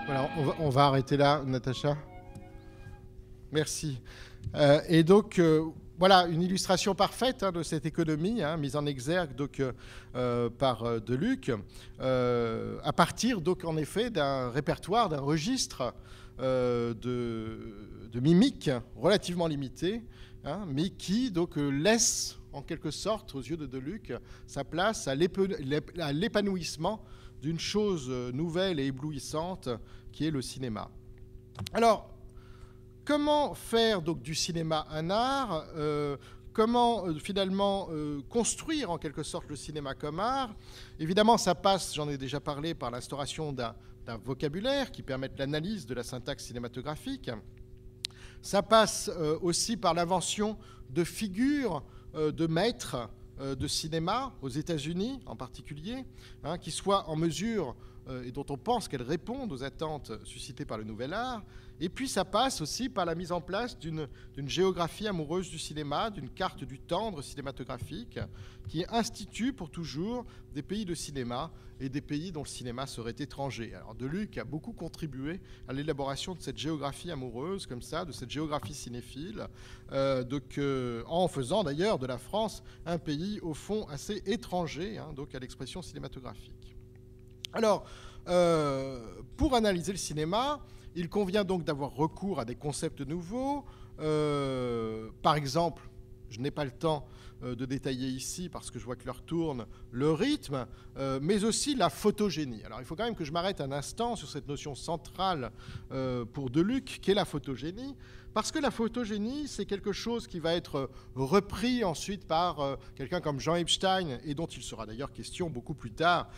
Voilà, on va arrêter là, Natacha. Merci. Et donc, voilà une illustration parfaite de cette économie, mise en exergue donc, par Deluc, à partir, donc, en effet, d'un répertoire, d'un registre de mimiques relativement limité, mais qui donc, laisse, en quelque sorte, aux yeux de Deluc, sa place à l'épanouissement d'une chose nouvelle et éblouissante qui est le cinéma. Alors, comment faire donc du cinéma un art ? Comment finalement construire en quelque sorte le cinéma comme art ? Évidemment, ça passe, j'en ai déjà parlé, par l'instauration d'un vocabulaire qui permette l'analyse de la syntaxe cinématographique. Ça passe aussi par l'invention de figures de maîtres de cinéma, aux États-Unis en particulier, qui soient en mesure, et dont on pense qu'elles répondent aux attentes suscitées par le nouvel art. Et puis ça passe aussi par la mise en place d'une géographie amoureuse du cinéma, d'une carte du tendre cinématographique, qui institue pour toujours des pays de cinéma et des pays dont le cinéma serait étranger. Alors Deluc a beaucoup contribué à l'élaboration de cette géographie amoureuse, comme ça, de cette géographie cinéphile, en faisant d'ailleurs de la France un pays au fond assez étranger, donc à l'expression cinématographique. Alors, pour analyser le cinéma, il convient donc d'avoir recours à des concepts nouveaux. Par exemple, je n'ai pas le temps de détailler ici parce que je vois que l'heure tourne, le rythme, mais aussi la photogénie. Alors il faut quand même que je m'arrête un instant sur cette notion centrale pour Deluc, qu'est la photogénie, Parce que la photogénie, c'est quelque chose qui va être repris ensuite par quelqu'un comme Jean Epstein, et dont il sera d'ailleurs question beaucoup plus tard,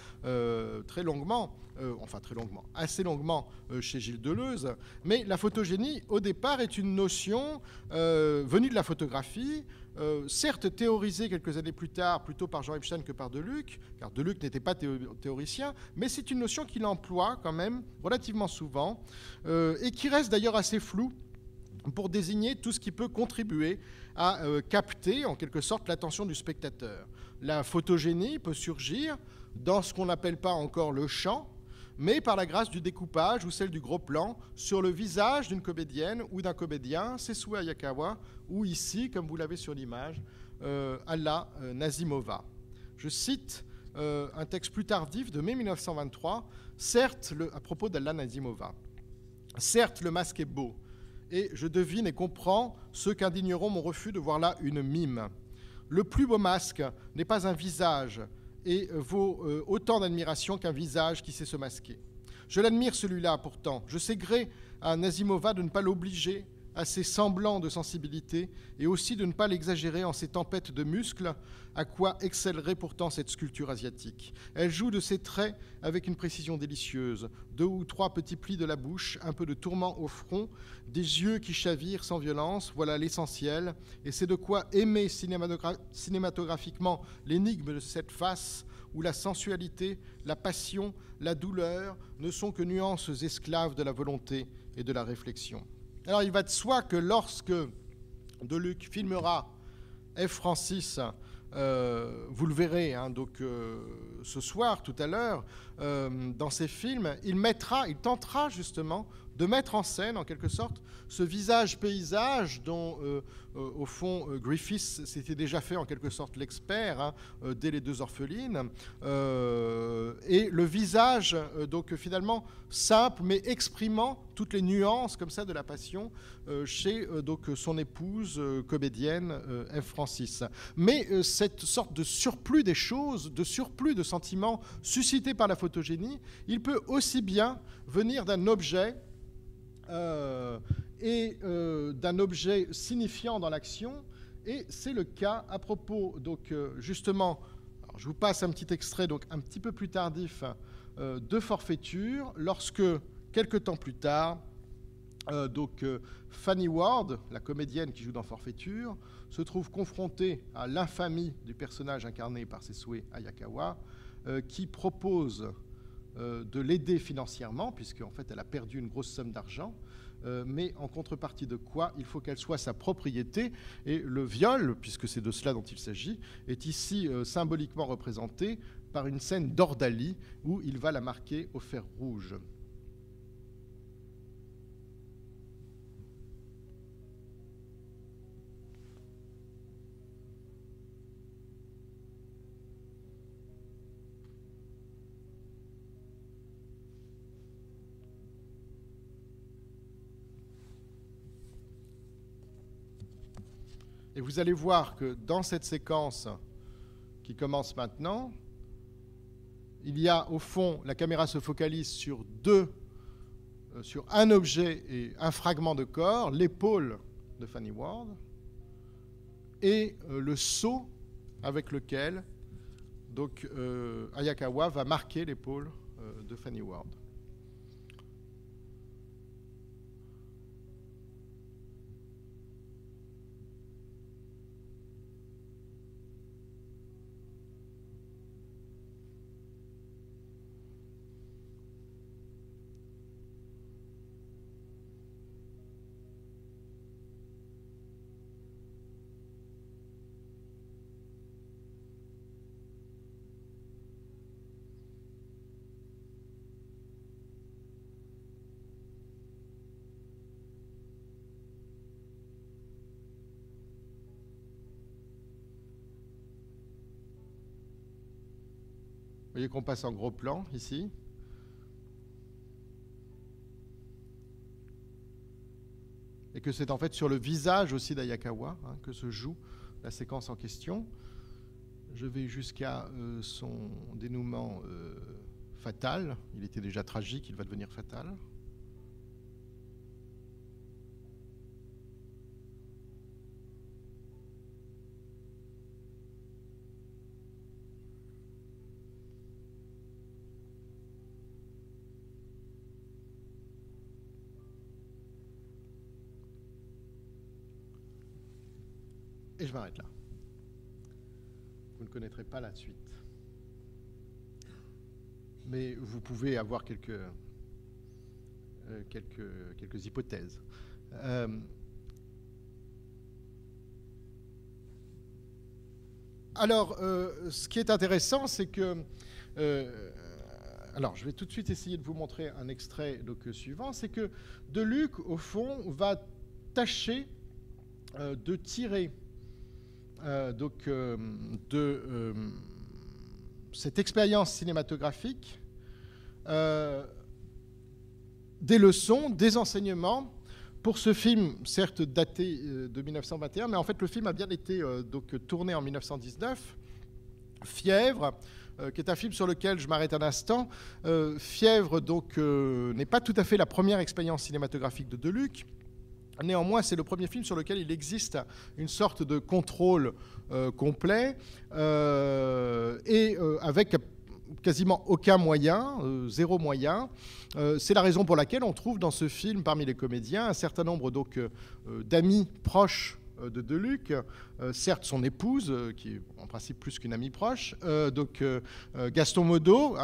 très longuement, assez longuement chez Gilles Deleuze. Mais la photogénie, au départ, est une notion venue de la photographie, certes théorisée quelques années plus tard, plutôt par Jean Epstein que par Deluc, car Deluc n'était pas théoricien, mais c'est une notion qu'il emploie quand même relativement souvent, et qui reste d'ailleurs assez floue, pour désigner tout ce qui peut contribuer à capter en quelque sorte l'attention du spectateur. La photogénie peut surgir dans ce qu'on n'appelle pas encore le champ, mais par la grâce du découpage ou celle du gros plan sur le visage d'une comédienne ou d'un comédien, Sessue Hayakawa, ou ici, comme vous l'avez sur l'image, Alla Nazimova. Je cite un texte plus tardif de mai 1923, à propos d'Alla Nazimova. « Certes, le masque est beau, et je devine et comprends ceux qu'indigneront mon refus de voir là une mime. Le plus beau masque n'est pas un visage et vaut autant d'admiration qu'un visage qui sait se masquer. Je l'admire celui-là pourtant. Je sais gré à Nazimova de ne pas l'obliger à ses semblants de sensibilité et aussi de ne pas l'exagérer en ses tempêtes de muscles, à quoi excellerait pourtant cette sculpture asiatique. Elle joue de ses traits avec une précision délicieuse, 2 ou 3 petits plis de la bouche, un peu de tourment au front, des yeux qui chavirent sans violence, voilà l'essentiel, et c'est de quoi aimer cinématographiquement l'énigme de cette face où la sensualité, la passion, la douleur ne sont que nuances esclaves de la volonté et de la réflexion. » Alors il va de soi que lorsque Deluc filmera F. Francis, vous le verrez ce soir, tout à l'heure, dans ses films, il tentera justement de mettre en scène, en quelque sorte, ce visage-paysage dont, au fond, Griffiths s'était déjà fait en quelque sorte l'expert, dès Les Deux Orphelines, et le visage, donc finalement, simple, mais exprimant toutes les nuances comme ça de la passion chez donc, son épouse comédienne F. Francis. Mais cette sorte de surplus des choses, de surplus de sentiments suscités par la photogénie, il peut aussi bien venir d'un objet et d'un objet signifiant dans l'action, et c'est le cas à propos, donc justement, alors je vous passe un petit extrait, donc un petit peu plus tardif, de Forfaiture, lorsque, quelque temps plus tard, Fanny Ward, la comédienne qui joue dans Forfaiture, se trouve confrontée à l'infamie du personnage incarné par Sessue Hayakawa, qui propose de l'aider financièrement, puisqu'en fait elle a perdu une grosse somme d'argent, mais en contrepartie de quoi il faut qu'elle soit sa propriété, et le viol, puisque c'est de cela dont il s'agit, est ici symboliquement représenté par une scène d'ordalie où il va la marquer au fer rouge. Et vous allez voir que dans cette séquence qui commence maintenant, il y a au fond, la caméra se focalise sur un objet et un fragment de corps, l'épaule de Fanny Ward, et le seau avec lequel donc, Hayakawa va marquer l'épaule de Fanny Ward. Vous voyez qu'on passe en gros plan, ici. Et que c'est en fait sur le visage aussi d'Hayakawa que se joue la séquence en question. Je vais jusqu'à son dénouement fatal. Il était déjà tragique, il va devenir fatal. Et je m'arrête là. Vous ne connaîtrez pas la suite. Mais vous pouvez avoir quelques hypothèses. Alors, ce qui est intéressant, c'est que... alors, je vais tout de suite essayer de vous montrer un extrait suivant. C'est que Deluc, au fond, va tâcher de tirer de cette expérience cinématographique des leçons, des enseignements pour ce film, certes daté de 1921, mais en fait le film a bien été tourné en 1919. Fièvre, qui est un film sur lequel je m'arrête un instant. Fièvre n'est pas tout à fait la première expérience cinématographique de Deluc. Néanmoins, c'est le premier film sur lequel il existe une sorte de contrôle complet et avec quasiment aucun moyen, zéro moyen. C'est la raison pour laquelle on trouve dans ce film, parmi les comédiens, un certain nombre d'amis proches de Deluc, certes son épouse, qui est en principe plus qu'une amie proche, Gaston Modo,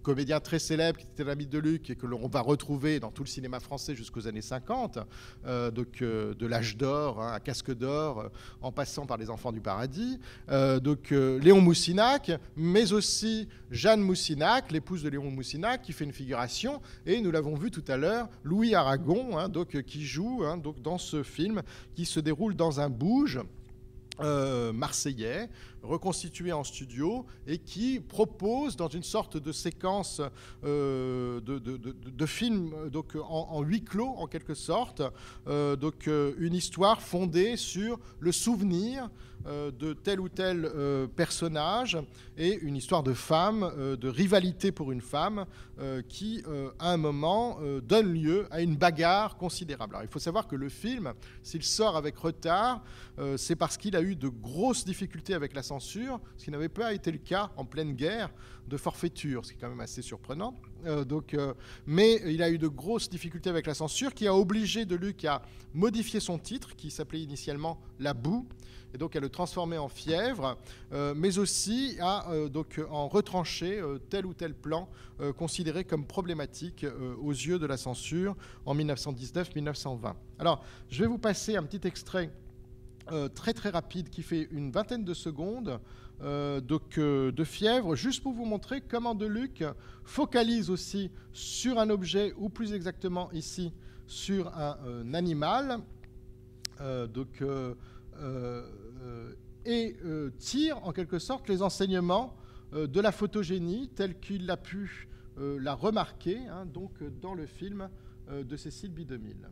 comédien très célèbre qui était l'ami de Deluc et que l'on va retrouver dans tout le cinéma français jusqu'aux années 50, de l'âge d'or à Casque d'or, en passant par Les Enfants du Paradis, Léon Moussinac, mais aussi Jeanne Moussinac, l'épouse de Léon Moussinac, qui fait une figuration, et nous l'avons vu tout à l'heure, Louis Aragon, qui joue dans ce film qui se déroule dans un bouge marseillais, reconstitué en studio, et qui propose dans une sorte de séquence de film en huis clos en quelque sorte, une histoire fondée sur le souvenir de tel ou tel personnage, et une histoire de femme, de rivalité pour une femme qui à un moment donne lieu à une bagarre considérable. Alors il faut savoir que le film, s'il sort avec retard, c'est parce qu'il a eu de grosses difficultés avec la censure, ce qui n'avait pas été le cas en pleine guerre de forfaiture, ce qui est quand même assez surprenant. Mais il a eu de grosses difficultés avec la censure, qui a obligé Deluc à modifier son titre, qui s'appelait initialement La Boue, et donc à le transformer en Fièvre, mais aussi à en retrancher tel ou tel plan considéré comme problématique aux yeux de la censure en 1919-1920. Alors, je vais vous passer un petit extrait très très rapide qui fait une vingtaine de secondes de Fièvre, juste pour vous montrer comment Deluc focalise aussi sur un objet, ou plus exactement ici sur un animal, et tire en quelque sorte les enseignements de la photogénie telle qu'il a pu la remarquer dans le film de Cécile B. 2000.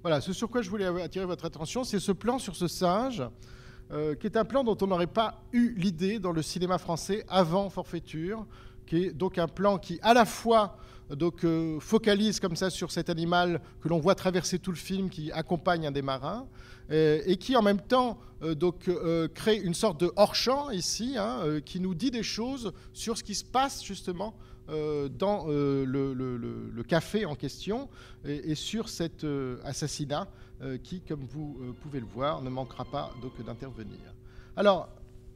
Voilà, ce sur quoi je voulais attirer votre attention, c'est ce plan sur ce singe, qui est un plan dont on n'aurait pas eu l'idée dans le cinéma français avant Forfaiture, qui est donc un plan qui, à la fois, focalise comme ça sur cet animal que l'on voit traverser tout le film, qui accompagne un des marins, et qui, en même temps, crée une sorte de hors-champ ici, qui nous dit des choses sur ce qui se passe, justement, dans le café en question, et sur cet assassinat qui, comme vous pouvez le voir, ne manquera pas d'intervenir. Alors,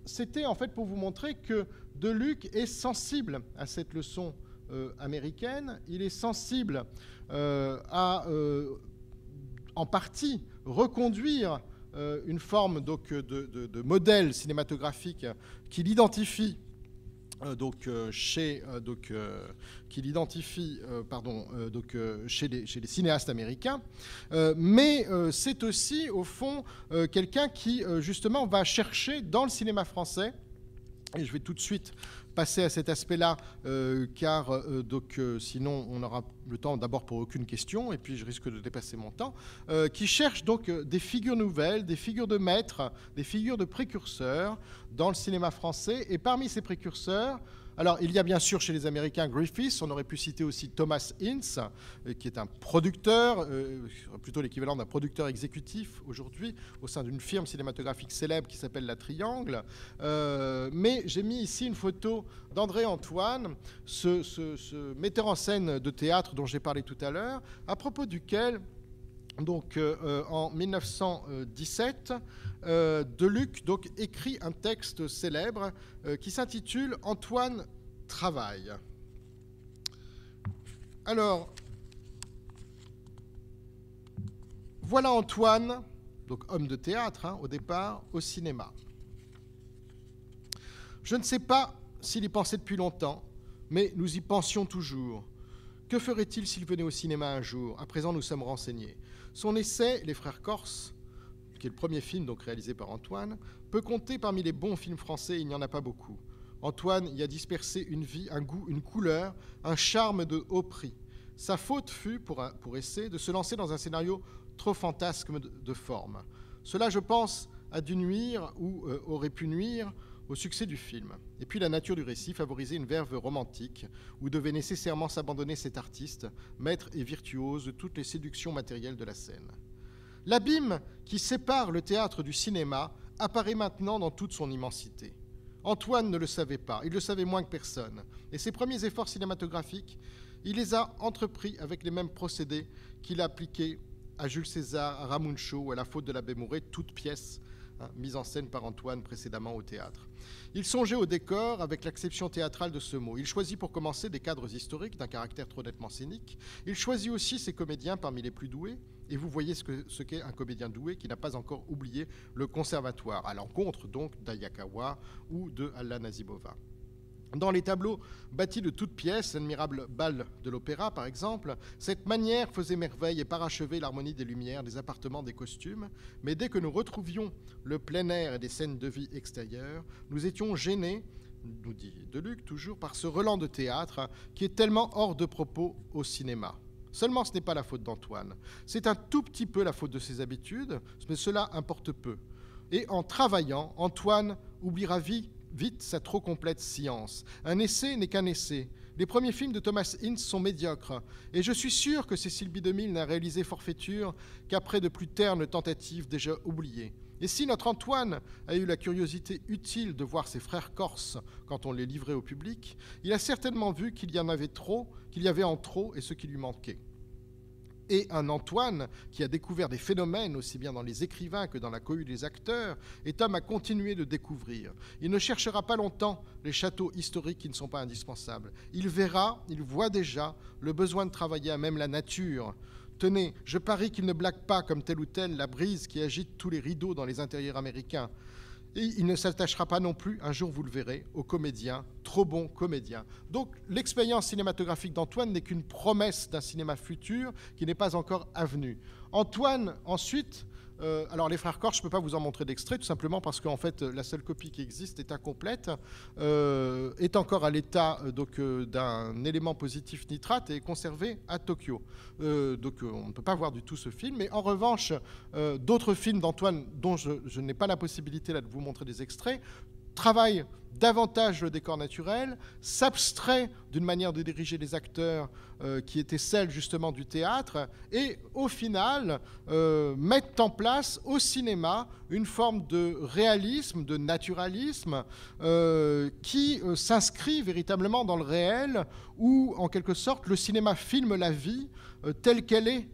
c'était en fait pour vous montrer que Deluc est sensible à cette leçon américaine. Il est sensible à, en partie, reconduire une forme donc, de modèle cinématographique qui l'identifie chez les cinéastes américains, mais c'est aussi au fond quelqu'un qui justement va chercher dans le cinéma français, et je vais tout de suite passer à cet aspect-là, car sinon on n'aura le temps d'abord pour aucune question, et puis je risque de dépasser mon temps, qui cherche donc des figures nouvelles, des figures de maîtres, des figures de précurseurs dans le cinéma français. Et parmi ces précurseurs, alors il y a bien sûr chez les Américains Griffith, on aurait pu citer aussi Thomas Ince, qui est un producteur, plutôt l'équivalent d'un producteur exécutif aujourd'hui, au sein d'une firme cinématographique célèbre qui s'appelle La Triangle. Mais j'ai mis ici une photo d'André Antoine, ce metteur en scène de théâtre dont j'ai parlé tout à l'heure, à propos duquel, donc, en 1917, Deluc donc, écrit un texte célèbre qui s'intitule « Antoine travaille ». Alors, voilà Antoine, donc homme de théâtre au départ, au cinéma. Je ne sais pas s'il y pensait depuis longtemps, mais nous y pensions toujours. Que ferait-il s'il venait au cinéma un jour? À présent, nous sommes renseignés. Son essai, Les Frères Corse, qui est le premier film donc réalisé par Antoine, peut compter parmi les bons films français, il n'y en a pas beaucoup. Antoine y a dispersé une vie, un goût, une couleur, un charme de haut prix. Sa faute fut, pour essai, de se lancer dans un scénario trop fantasque de forme. Cela, je pense, a dû nuire ou aurait pu nuire au succès du film. Et puis la nature du récit favorisait une verve romantique où devait nécessairement s'abandonner cet artiste, maître et virtuose de toutes les séductions matérielles de la scène. L'abîme qui sépare le théâtre du cinéma apparaît maintenant dans toute son immensité. Antoine ne le savait pas, il le savait moins que personne. Et ses premiers efforts cinématographiques, il les a entrepris avec les mêmes procédés qu'il a appliqués à Jules César, à Ramuncho ou à La Faute de l'abbé Mouret, toutes pièces mise en scène par Antoine précédemment au théâtre. Il songeait au décor avec l'acception théâtrale de ce mot. Il choisit pour commencer des cadres historiques d'un caractère trop nettement scénique. Il choisit aussi ses comédiens parmi les plus doués. Et vous voyez ce qu'est un comédien doué qui n'a pas encore oublié le conservatoire, à l'encontre donc d'Ayakawa ou de Alla Nazimova. Dans les tableaux bâtis de toutes pièces, l'admirable bal de l'opéra par exemple, cette manière faisait merveille et parachevait l'harmonie des lumières, des appartements, des costumes. Mais dès que nous retrouvions le plein air et des scènes de vie extérieures, nous étions gênés, nous dit Deluc toujours, par ce relent de théâtre qui est tellement hors de propos au cinéma. Seulement, ce n'est pas la faute d'Antoine. C'est un tout petit peu la faute de ses habitudes, mais cela importe peu. Et en travaillant, Antoine oubliera vite sa trop complète science. Un essai n'est qu'un essai. Les premiers films de Thomas Ince sont médiocres, et je suis sûr que Cécile B. 2000 n'a réalisé Forfaiture qu'après de plus ternes tentatives déjà oubliées. Et si notre Antoine a eu la curiosité utile de voir ses frères corses quand on les livrait au public, il a certainement vu qu'il y avait en trop et ce qui lui manquait. Et un Antoine qui a découvert des phénomènes aussi bien dans les écrivains que dans la cohue des acteurs est homme à continuer de découvrir. Il ne cherchera pas longtemps les châteaux historiques qui ne sont pas indispensables. Il voit déjà le besoin de travailler à même la nature. Tenez, je parie qu'il ne blague pas comme tel ou tel la brise qui agite tous les rideaux dans les intérieurs américains. Et il ne s'attachera pas non plus, un jour vous le verrez, aux comédiens, trop bons comédiens. Donc l'expérience cinématographique d'Antoine n'est qu'une promesse d'un cinéma futur qui n'est pas encore avenu. Antoine, ensuite, alors les frères Corse, je ne peux pas vous en montrer d'extrait, tout simplement parce qu'en fait la seule copie qui existe est incomplète, est encore à l'état d'un élément positif nitrate et est conservée à Tokyo. Donc on ne peut pas voir du tout ce film, mais en revanche, d'autres films d'Antoine dont je n'ai pas la possibilité là de vous montrer des extraits, travaille davantage le décor naturel, s'abstrait d'une manière de diriger les acteurs qui était celle justement du théâtre, et au final mettent en place au cinéma une forme de réalisme, de naturalisme qui s'inscrit véritablement dans le réel, où en quelque sorte le cinéma filme la vie telle qu'elle est,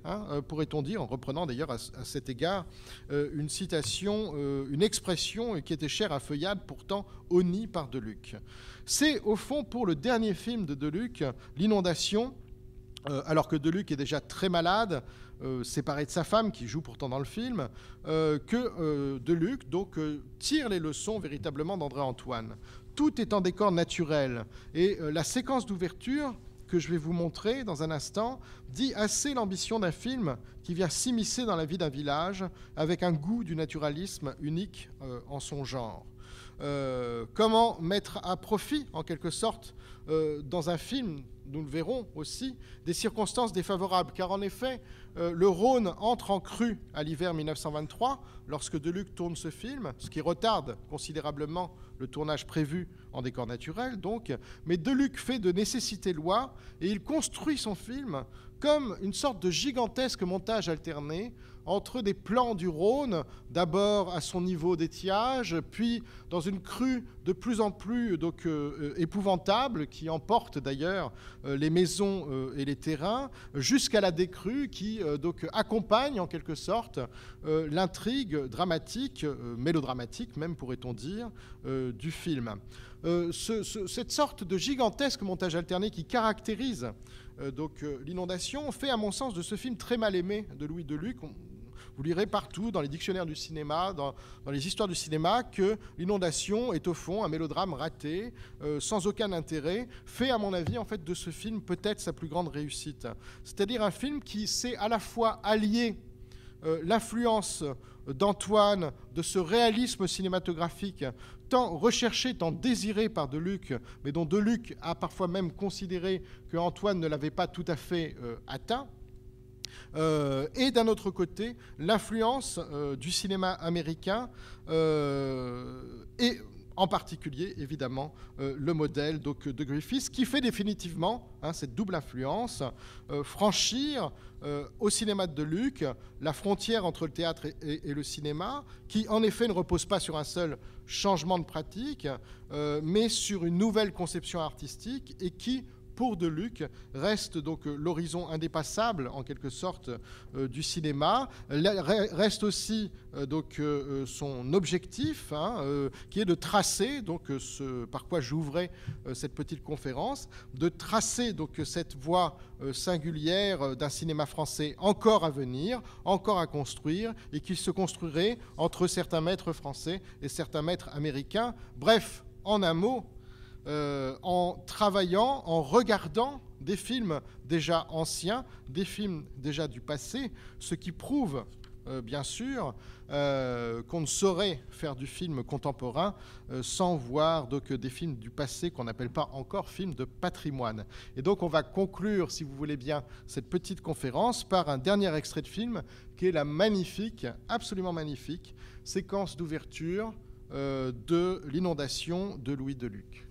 pourrait-on dire, en reprenant d'ailleurs à cet égard une citation, une expression qui était chère à Feuillade, pourtant honnie par Deluc. C'est au fond pour le dernier film de Deluc, l'inondation, alors que Deluc est déjà très malade, séparé de sa femme, qui joue pourtant dans le film, que Deluc tire les leçons véritablement d'André Antoine. Tout est en décor naturel. Et la séquence d'ouverture que je vais vous montrer dans un instant dit assez l'ambition d'un film qui vient s'immiscer dans la vie d'un village avec un goût du naturalisme unique en son genre. Comment mettre à profit, en quelque sorte, dans un film, nous le verrons aussi, des circonstances défavorables. Car en effet, le Rhône entre en crue à l'hiver 1923, lorsque Deluc tourne ce film, ce qui retarde considérablement le tournage prévu en décor naturel, donc. Mais Deluc fait de nécessité loi, et il construit son film comme une sorte de gigantesque montage alterné entre des plans du Rhône, d'abord à son niveau d'étiage, puis dans une crue de plus en plus épouvantable, qui emporte d'ailleurs les maisons et les terrains, jusqu'à la décrue qui accompagne en quelque sorte l'intrigue dramatique, mélodramatique même pourrait-on dire, du film. Cette sorte de gigantesque montage alterné qui caractérise l'inondation fait à mon sens de ce film très mal aimé de Louis Deluc. Vous lirez partout dans les dictionnaires du cinéma, dans les histoires du cinéma, que l'inondation est au fond un mélodrame raté, sans aucun intérêt, fait à mon avis en fait de ce film peut-être sa plus grande réussite. C'est-à-dire un film qui sait à la fois allier l'influence d'Antoine, de ce réalisme cinématographique tant recherché, tant désiré par Deluc, mais dont Deluc a parfois même considéré que Antoine ne l'avait pas tout à fait atteint, et d'un autre côté, l'influence du cinéma américain et en particulier, évidemment, le modèle de Griffith, qui fait définitivement cette double influence, franchir au cinéma de Deluc la frontière entre le théâtre et le cinéma, qui en effet ne repose pas sur un seul changement de pratique, mais sur une nouvelle conception artistique, et qui, pour Deluc, reste donc l'horizon indépassable, en quelque sorte, du cinéma. Reste aussi son objectif, qui est de tracer, ce par quoi j'ouvrais cette petite conférence, de tracer cette voie singulière d'un cinéma français encore à venir, encore à construire, et qui se construirait entre certains maîtres français et certains maîtres américains. Bref, en un mot, en travaillant, en regardant des films déjà anciens, des films déjà du passé, ce qui prouve, bien sûr, qu'on ne saurait faire du film contemporain sans voir des films du passé qu'on n'appelle pas encore films de patrimoine. Et donc on va conclure, si vous voulez bien, cette petite conférence par un dernier extrait de film qui est la magnifique, absolument magnifique, séquence d'ouverture de l'inondation de Louis Deluc.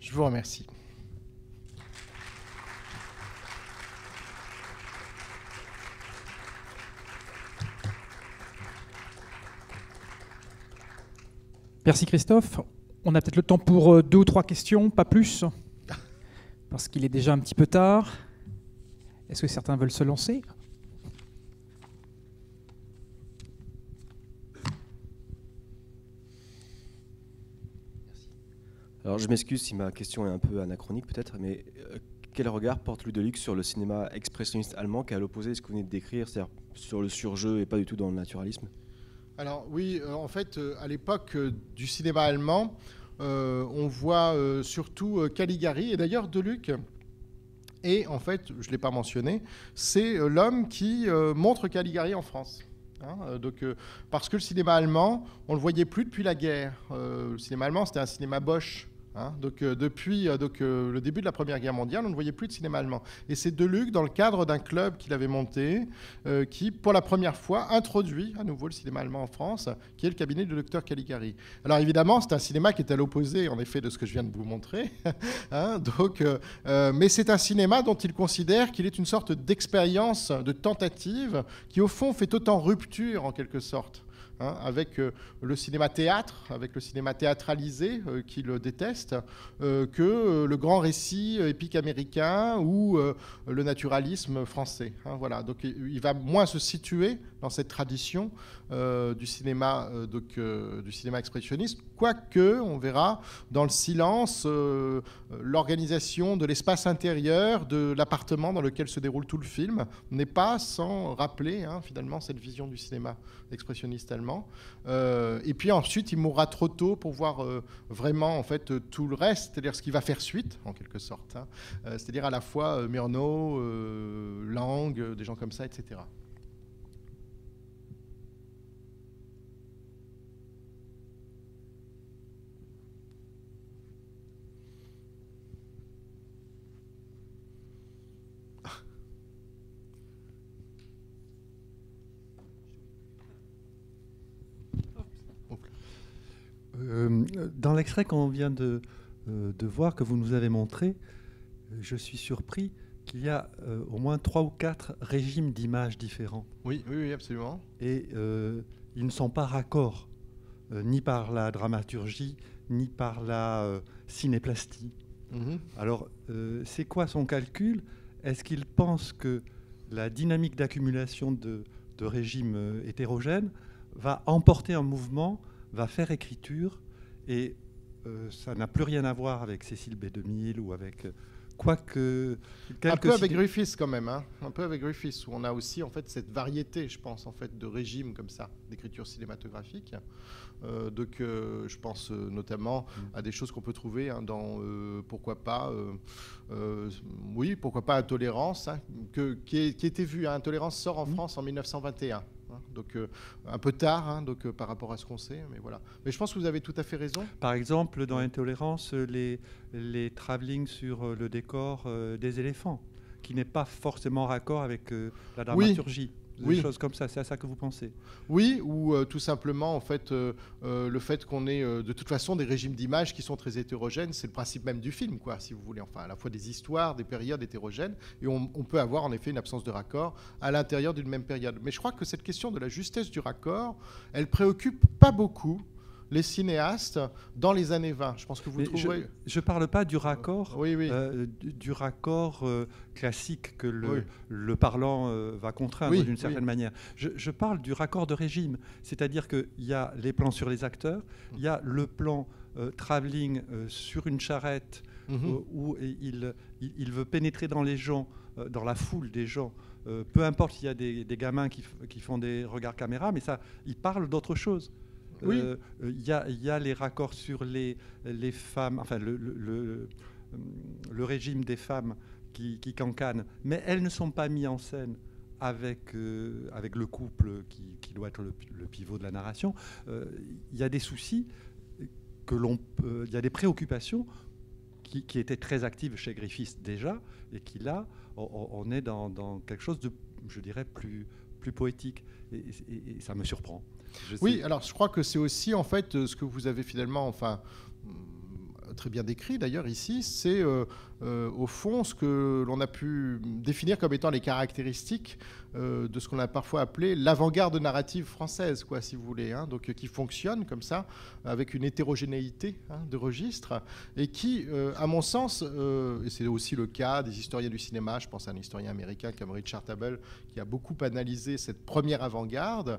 Je vous remercie. Merci Christophe. On a peut-être le temps pour 2 ou 3 questions, pas plus, parce qu'il est déjà un petit peu tard. Est-ce que certains veulent se lancer ? Alors je m'excuse si ma question est un peu anachronique peut-être, mais quel regard porte Ludovic sur le cinéma expressionniste allemand qui est à l'opposé de ce que vous venez de décrire, c'est-à-dire sur le surjeu et pas du tout dans le naturalisme ? Alors oui, en fait, à l'époque du cinéma allemand, on voit surtout Caligari, et d'ailleurs Deluc. Et en fait, je ne l'ai pas mentionné, c'est l'homme qui montre Caligari en France. Parce que le cinéma allemand, on ne le voyait plus depuis la guerre. Le cinéma allemand, c'était un cinéma Bosch. Depuis le début de la Première Guerre mondiale, on ne voyait plus de cinéma allemand. Et c'est Deluc, dans le cadre d'un club qu'il avait monté, qui, pour la première fois, introduit à nouveau le cinéma allemand en France, qui est le cabinet du docteur Caligari. Alors évidemment, c'est un cinéma qui est à l'opposé, en effet, de ce que je viens de vous montrer. Mais c'est un cinéma dont il considère qu'il est une sorte d'expérience, de tentative, qui au fond fait autant rupture, en quelque sorte, avec le cinéma-théâtre, avec le cinéma théâtralisé qu'il déteste, que le grand récit épique américain ou le naturalisme français. Voilà. Donc il va moins se situer dans cette tradition du cinéma expressionniste, quoique on verra dans le silence l'organisation de l'espace intérieur de l'appartement dans lequel se déroule tout le film n'est pas sans rappeler finalement cette vision du cinéma expressionniste allemand. Et puis ensuite, il mourra trop tôt pour voir vraiment en fait tout le reste, c'est-à-dire ce qui va faire suite en quelque sorte. C'est-à-dire à la fois Murnau, Lang, des gens comme ça, etc. Dans l'extrait qu'on vient de voir, que vous nous avez montré, je suis surpris qu'il y a au moins 3 ou 4 régimes d'images différents. Oui, absolument. Et ils ne sont pas raccords, ni par la dramaturgie, ni par la cinéplastie. Mm-hmm. Alors, c'est quoi son calcul ? Est-ce qu'il pense que la dynamique d'accumulation de régimes hétérogènes va emporter un mouvement, va faire écriture, et ça n'a plus rien à voir avec Cécile B2000 ou avec quoique un peu avec Griffiths quand même, un peu avec Griffiths, où on a aussi en fait cette variété, je pense, en fait, de régimes comme ça d'écriture cinématographique. Je pense notamment à des choses qu'on peut trouver dans pourquoi pas Intolérance, qui était vu. Intolérance sort en France en 1921. Donc un peu tard par rapport à ce qu'on sait, mais voilà. Mais je pense que vous avez tout à fait raison. Par exemple, dans Intolérance, les travelling sur le décor des éléphants, qui n'est pas forcément raccord avec la dramaturgie. Des choses comme ça, c'est à ça que vous pensez? Oui, ou tout simplement, en fait, le fait qu'on ait de toute façon des régimes d'images qui sont très hétérogènes, c'est le principe même du film, quoi, si vous voulez. Enfin, à la fois des histoires, des périodes hétérogènes, et on peut avoir en effet une absence de raccord à l'intérieur d'une même période. Mais je crois que cette question de la justesse du raccord, elle préoccupe pas beaucoup les cinéastes dans les années 20. Je pense que vous trouverez... Je ne parle pas du raccord, du raccord classique que le parlant va contraindre d'une certaine manière. Je parle du raccord de régime, c'est-à-dire qu'il y a les plans sur les acteurs, il y a le plan travelling sur une charrette où il veut pénétrer dans les gens, dans la foule des gens. Peu importe s'il y a des gamins qui font des regards caméra, mais ça, il parle d'autre chose. Il y a les raccords sur les femmes, enfin le régime des femmes qui cancanent, mais elles ne sont pas mises en scène avec le couple qui doit être le pivot de la narration. Il y a des soucis, il y a des préoccupations qui étaient très actives chez Griffiths déjà, et qui là, on est dans quelque chose de, je dirais, plus poétique, et ça me surprend. Alors je crois que c'est aussi en fait ce que vous avez finalement très bien décrit d'ailleurs ici, c'est au fond ce que l'on a pu définir comme étant les caractéristiques de ce qu'on a parfois appelé l'avant-garde narrative française, quoi, si vous voulez, hein, donc qui fonctionne comme ça, avec une hétérogénéité de registres, et qui, à mon sens, et c'est aussi le cas des historiens du cinéma, je pense à un historien américain comme Richard Abel, qui a beaucoup analysé cette première avant-garde,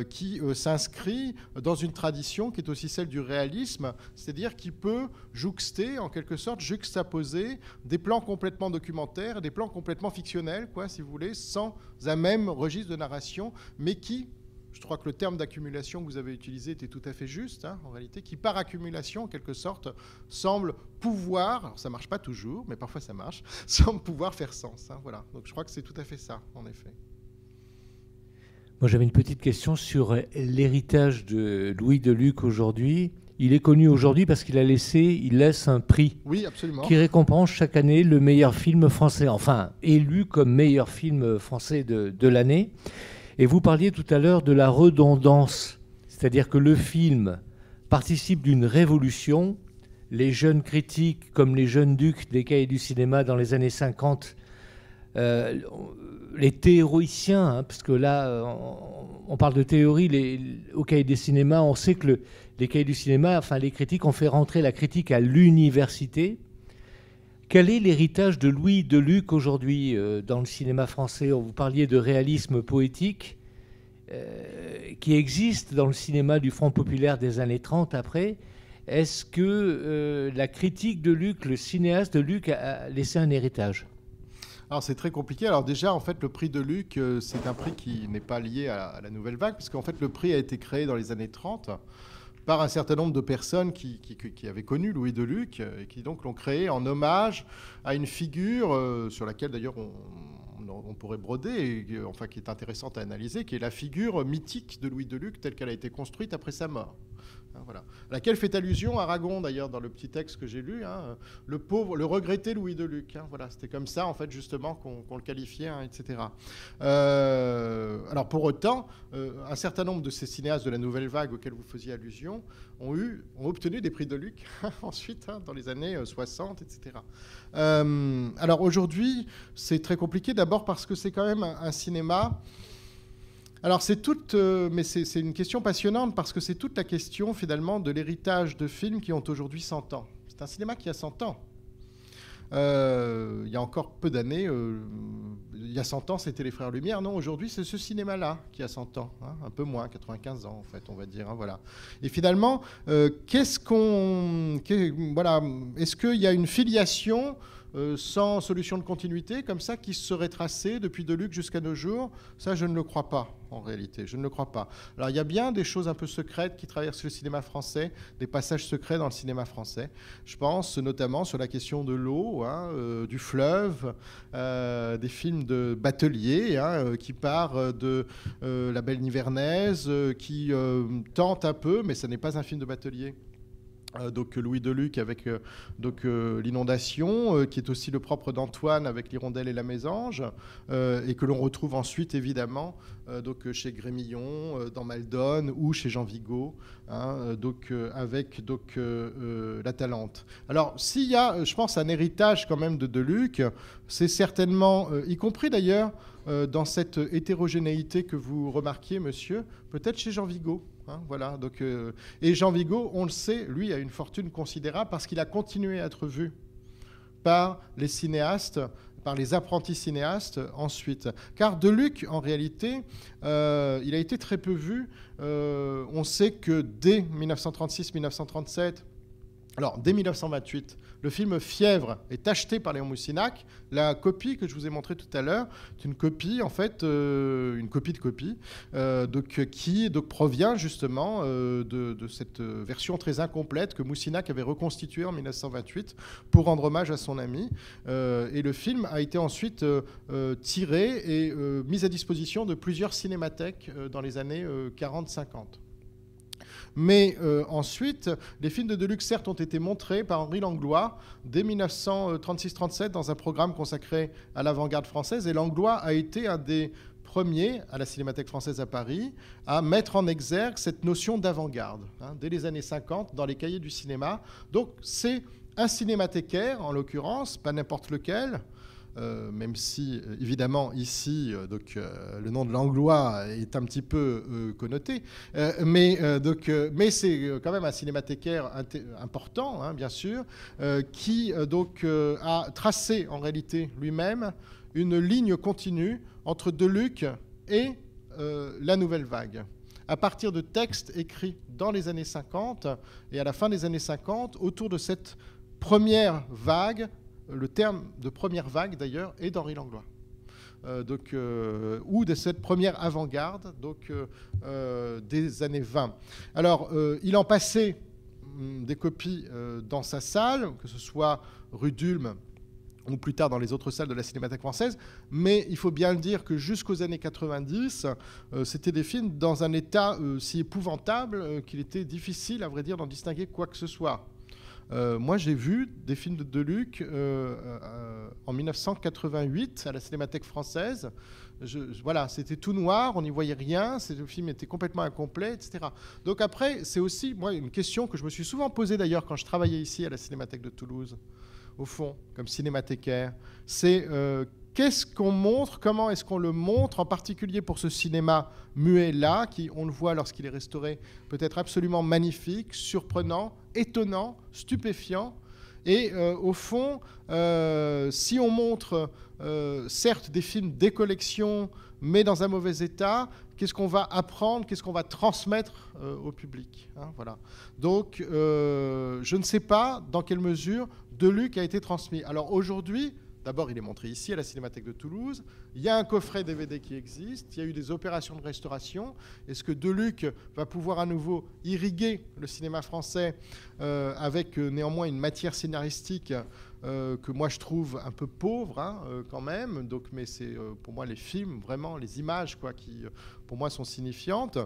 qui s'inscrit dans une tradition qui est aussi celle du réalisme, c'est-à-dire qui peut jouxter, en quelque sorte, juxtaposer des plans complètement documentaires, des plans complètement fictionnels, quoi, si vous voulez, sans un même registre de narration, mais qui, je crois que le terme d'accumulation que vous avez utilisé était tout à fait juste, hein, en réalité, qui par accumulation, en quelque sorte, semble pouvoir, alors ça ne marche pas toujours, mais parfois ça marche, semble pouvoir faire sens. Hein, voilà. Donc je crois que c'est tout à fait ça, en effet. Moi, j'avais une petite question sur l'héritage de Louis Deluc aujourd'hui. Il est connu aujourd'hui parce qu'il laisse un prix, oui, absolument, qui récompense chaque année le meilleur film français, enfin élu comme meilleur film français de l'année. Et vous parliez tout à l'heure de la redondance, c'est-à-dire que le film participe d'une révolution. Les jeunes critiques, comme les jeunes ducs des cahiers du cinéma dans les années 50, les théoriciens, hein, parce que là, on parle de théorie, au cahier des cinémas, on sait que les cahiers du cinéma, enfin les critiques, ont fait rentrer la critique à l'université. Quel est l'héritage de Louis Deluc aujourd'hui dans le cinéma français? Vous parliez de réalisme poétique qui existe dans le cinéma du Front populaire des années 30 après. Est-ce que la critique de Luc, le cinéaste de Luc, a laissé un héritage? Alors c'est très compliqué. Alors déjà, en fait, le prix de Luc, c'est un prix qui n'est pas lié à la Nouvelle Vague, puisqu'en fait, le prix a été créé dans les années 30 par un certain nombre de personnes qui avaient connu Louis Deluc et qui donc l'ont créé en hommage à une figure sur laquelle d'ailleurs on pourrait broder, et, enfin qui est intéressante à analyser, qui est la figure mythique de Louis Deluc telle qu'elle a été construite après sa mort. Voilà. À laquelle fait allusion Aragon d'ailleurs dans le petit texte que j'ai lu, hein, le pauvre, le regretté Louis Deluc. Hein, voilà, c'était comme ça en fait justement qu'on le qualifiait, hein, etc. Alors pour autant, un certain nombre de ces cinéastes de la Nouvelle Vague auxquels vous faisiez allusion ont obtenu des prix Deluc ensuite, hein, dans les années 60, etc. Alors aujourd'hui, c'est très compliqué d'abord parce que c'est quand même un cinéma. Alors mais c'est une question passionnante parce que c'est toute la question finalement de l'héritage de films qui ont aujourd'hui 100 ans. C'est un cinéma qui a 100 ans. Il y a encore peu d'années, il y a 100 ans, c'était les Frères Lumière. Non, aujourd'hui, c'est ce cinéma-là qui a 100 ans, hein, un peu moins, 95 ans en fait, on va dire. Hein, voilà. Et finalement, est-ce qu'il y a une filiation sans solution de continuité, comme ça, qui se serait tracée depuis Deluc jusqu'à nos jours? Ça, je ne le crois pas, en réalité. Je ne le crois pas. Alors, il y a bien des choses un peu secrètes qui traversent le cinéma français, des passages secrets dans le cinéma français. Je pense notamment sur la question de l'eau, hein, du fleuve, des films de Batelier, hein, qui part de La Belle Nivernaise, qui tente un peu, mais ce n'est pas un film de Batelier. Donc Louis Deluc avec l'inondation, qui est aussi le propre d'Antoine avec l'hirondelle et la mésange, et que l'on retrouve ensuite évidemment chez Grémillon, dans Maldon ou chez Jean Vigo, hein, avec La Talente. Alors s'il y a, je pense, un héritage quand même de Deluc, c'est certainement, y compris d'ailleurs dans cette hétérogénéité que vous remarquiez, monsieur, peut-être chez Jean Vigo. Hein, voilà, et Jean Vigo, on le sait, lui a une fortune considérable parce qu'il a continué à être vu par les cinéastes, par les apprentis cinéastes ensuite. Car Deluc, en réalité, il a été très peu vu. On sait que dès 1936-1937, alors dès 1928, le film Fièvre est acheté par Léon Moussinac. La copie que je vous ai montrée tout à l'heure, c'est une copie, en fait, une copie de copie, qui provient justement de cette version très incomplète que Moussinac avait reconstituée en 1928 pour rendre hommage à son ami. Et le film a été ensuite tiré et mis à disposition de plusieurs cinémathèques dans les années 40-50. Mais ensuite, les films de Deluc, certes, ont été montrés par Henri Langlois dès 1936-37 dans un programme consacré à l'avant-garde française. Et Langlois a été un des premiers, à la Cinémathèque française à Paris, à mettre en exergue cette notion d'avant-garde, dès les années 50, dans les cahiers du cinéma. Donc c'est un cinémathécaire, en l'occurrence, pas n'importe lequel, même si, évidemment, ici, le nom de Langlois est un petit peu connoté, mais c'est quand même un cinémathécaire important, bien sûr, qui a tracé, en réalité, lui-même, une ligne continue entre Deluc et la Nouvelle Vague. À partir de textes écrits dans les années 50 et à la fin des années 50, autour de cette première vague, le terme de première vague d'ailleurs est d'Henri Langlois, ou de cette première avant-garde des années 20. Alors, il en passait des copies dans sa salle, que ce soit rue d'Ulm ou plus tard dans les autres salles de la Cinémathèque française, mais il faut bien le dire que jusqu'aux années 90, c'était des films dans un état si épouvantable qu'il était difficile, à vrai dire, d'en distinguer quoi que ce soit. Moi, j'ai vu des films de Deluc en 1988 à la Cinémathèque française. Voilà, c'était tout noir, on n'y voyait rien, le film était complètement incomplet, etc. Donc après, c'est aussi moi, une question que je me suis souvent posée d'ailleurs quand je travaillais ici à la Cinémathèque de Toulouse, au fond, comme cinémathécaire. C'est qu'est-ce qu'on montre, comment est-ce qu'on le montre, en particulier pour ce cinéma muet-là, qui, on le voit lorsqu'il est restauré, peut être absolument magnifique, surprenant, étonnant, stupéfiant. Et au fond, si on montre, certes, des films des collections, mais dans un mauvais état, qu'est-ce qu'on va apprendre, qu'est-ce qu'on va transmettre au public, voilà. Donc, je ne sais pas dans quelle mesure Deluc a été transmis. Alors aujourd'hui, d'abord, il est montré ici à la Cinémathèque de Toulouse. Il y a un coffret DVD qui existe. Il y a eu des opérations de restauration. Est-ce que Deluc va pouvoir à nouveau irriguer le cinéma français avec néanmoins une matière scénaristique que moi je trouve un peu pauvre quand même. Donc, mais c'est pour moi les films, vraiment les images qui pour moi sont signifiantes.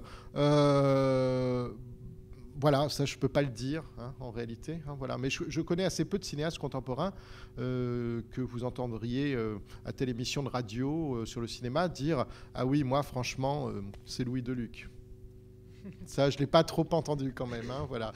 Voilà, ça je ne peux pas le dire en réalité. Voilà. Mais je connais assez peu de cinéastes contemporains que vous entendriez à telle émission de radio sur le cinéma dire « Ah oui, moi franchement, c'est Louis Deluc ». Ça, je ne l'ai pas trop entendu quand même. Voilà.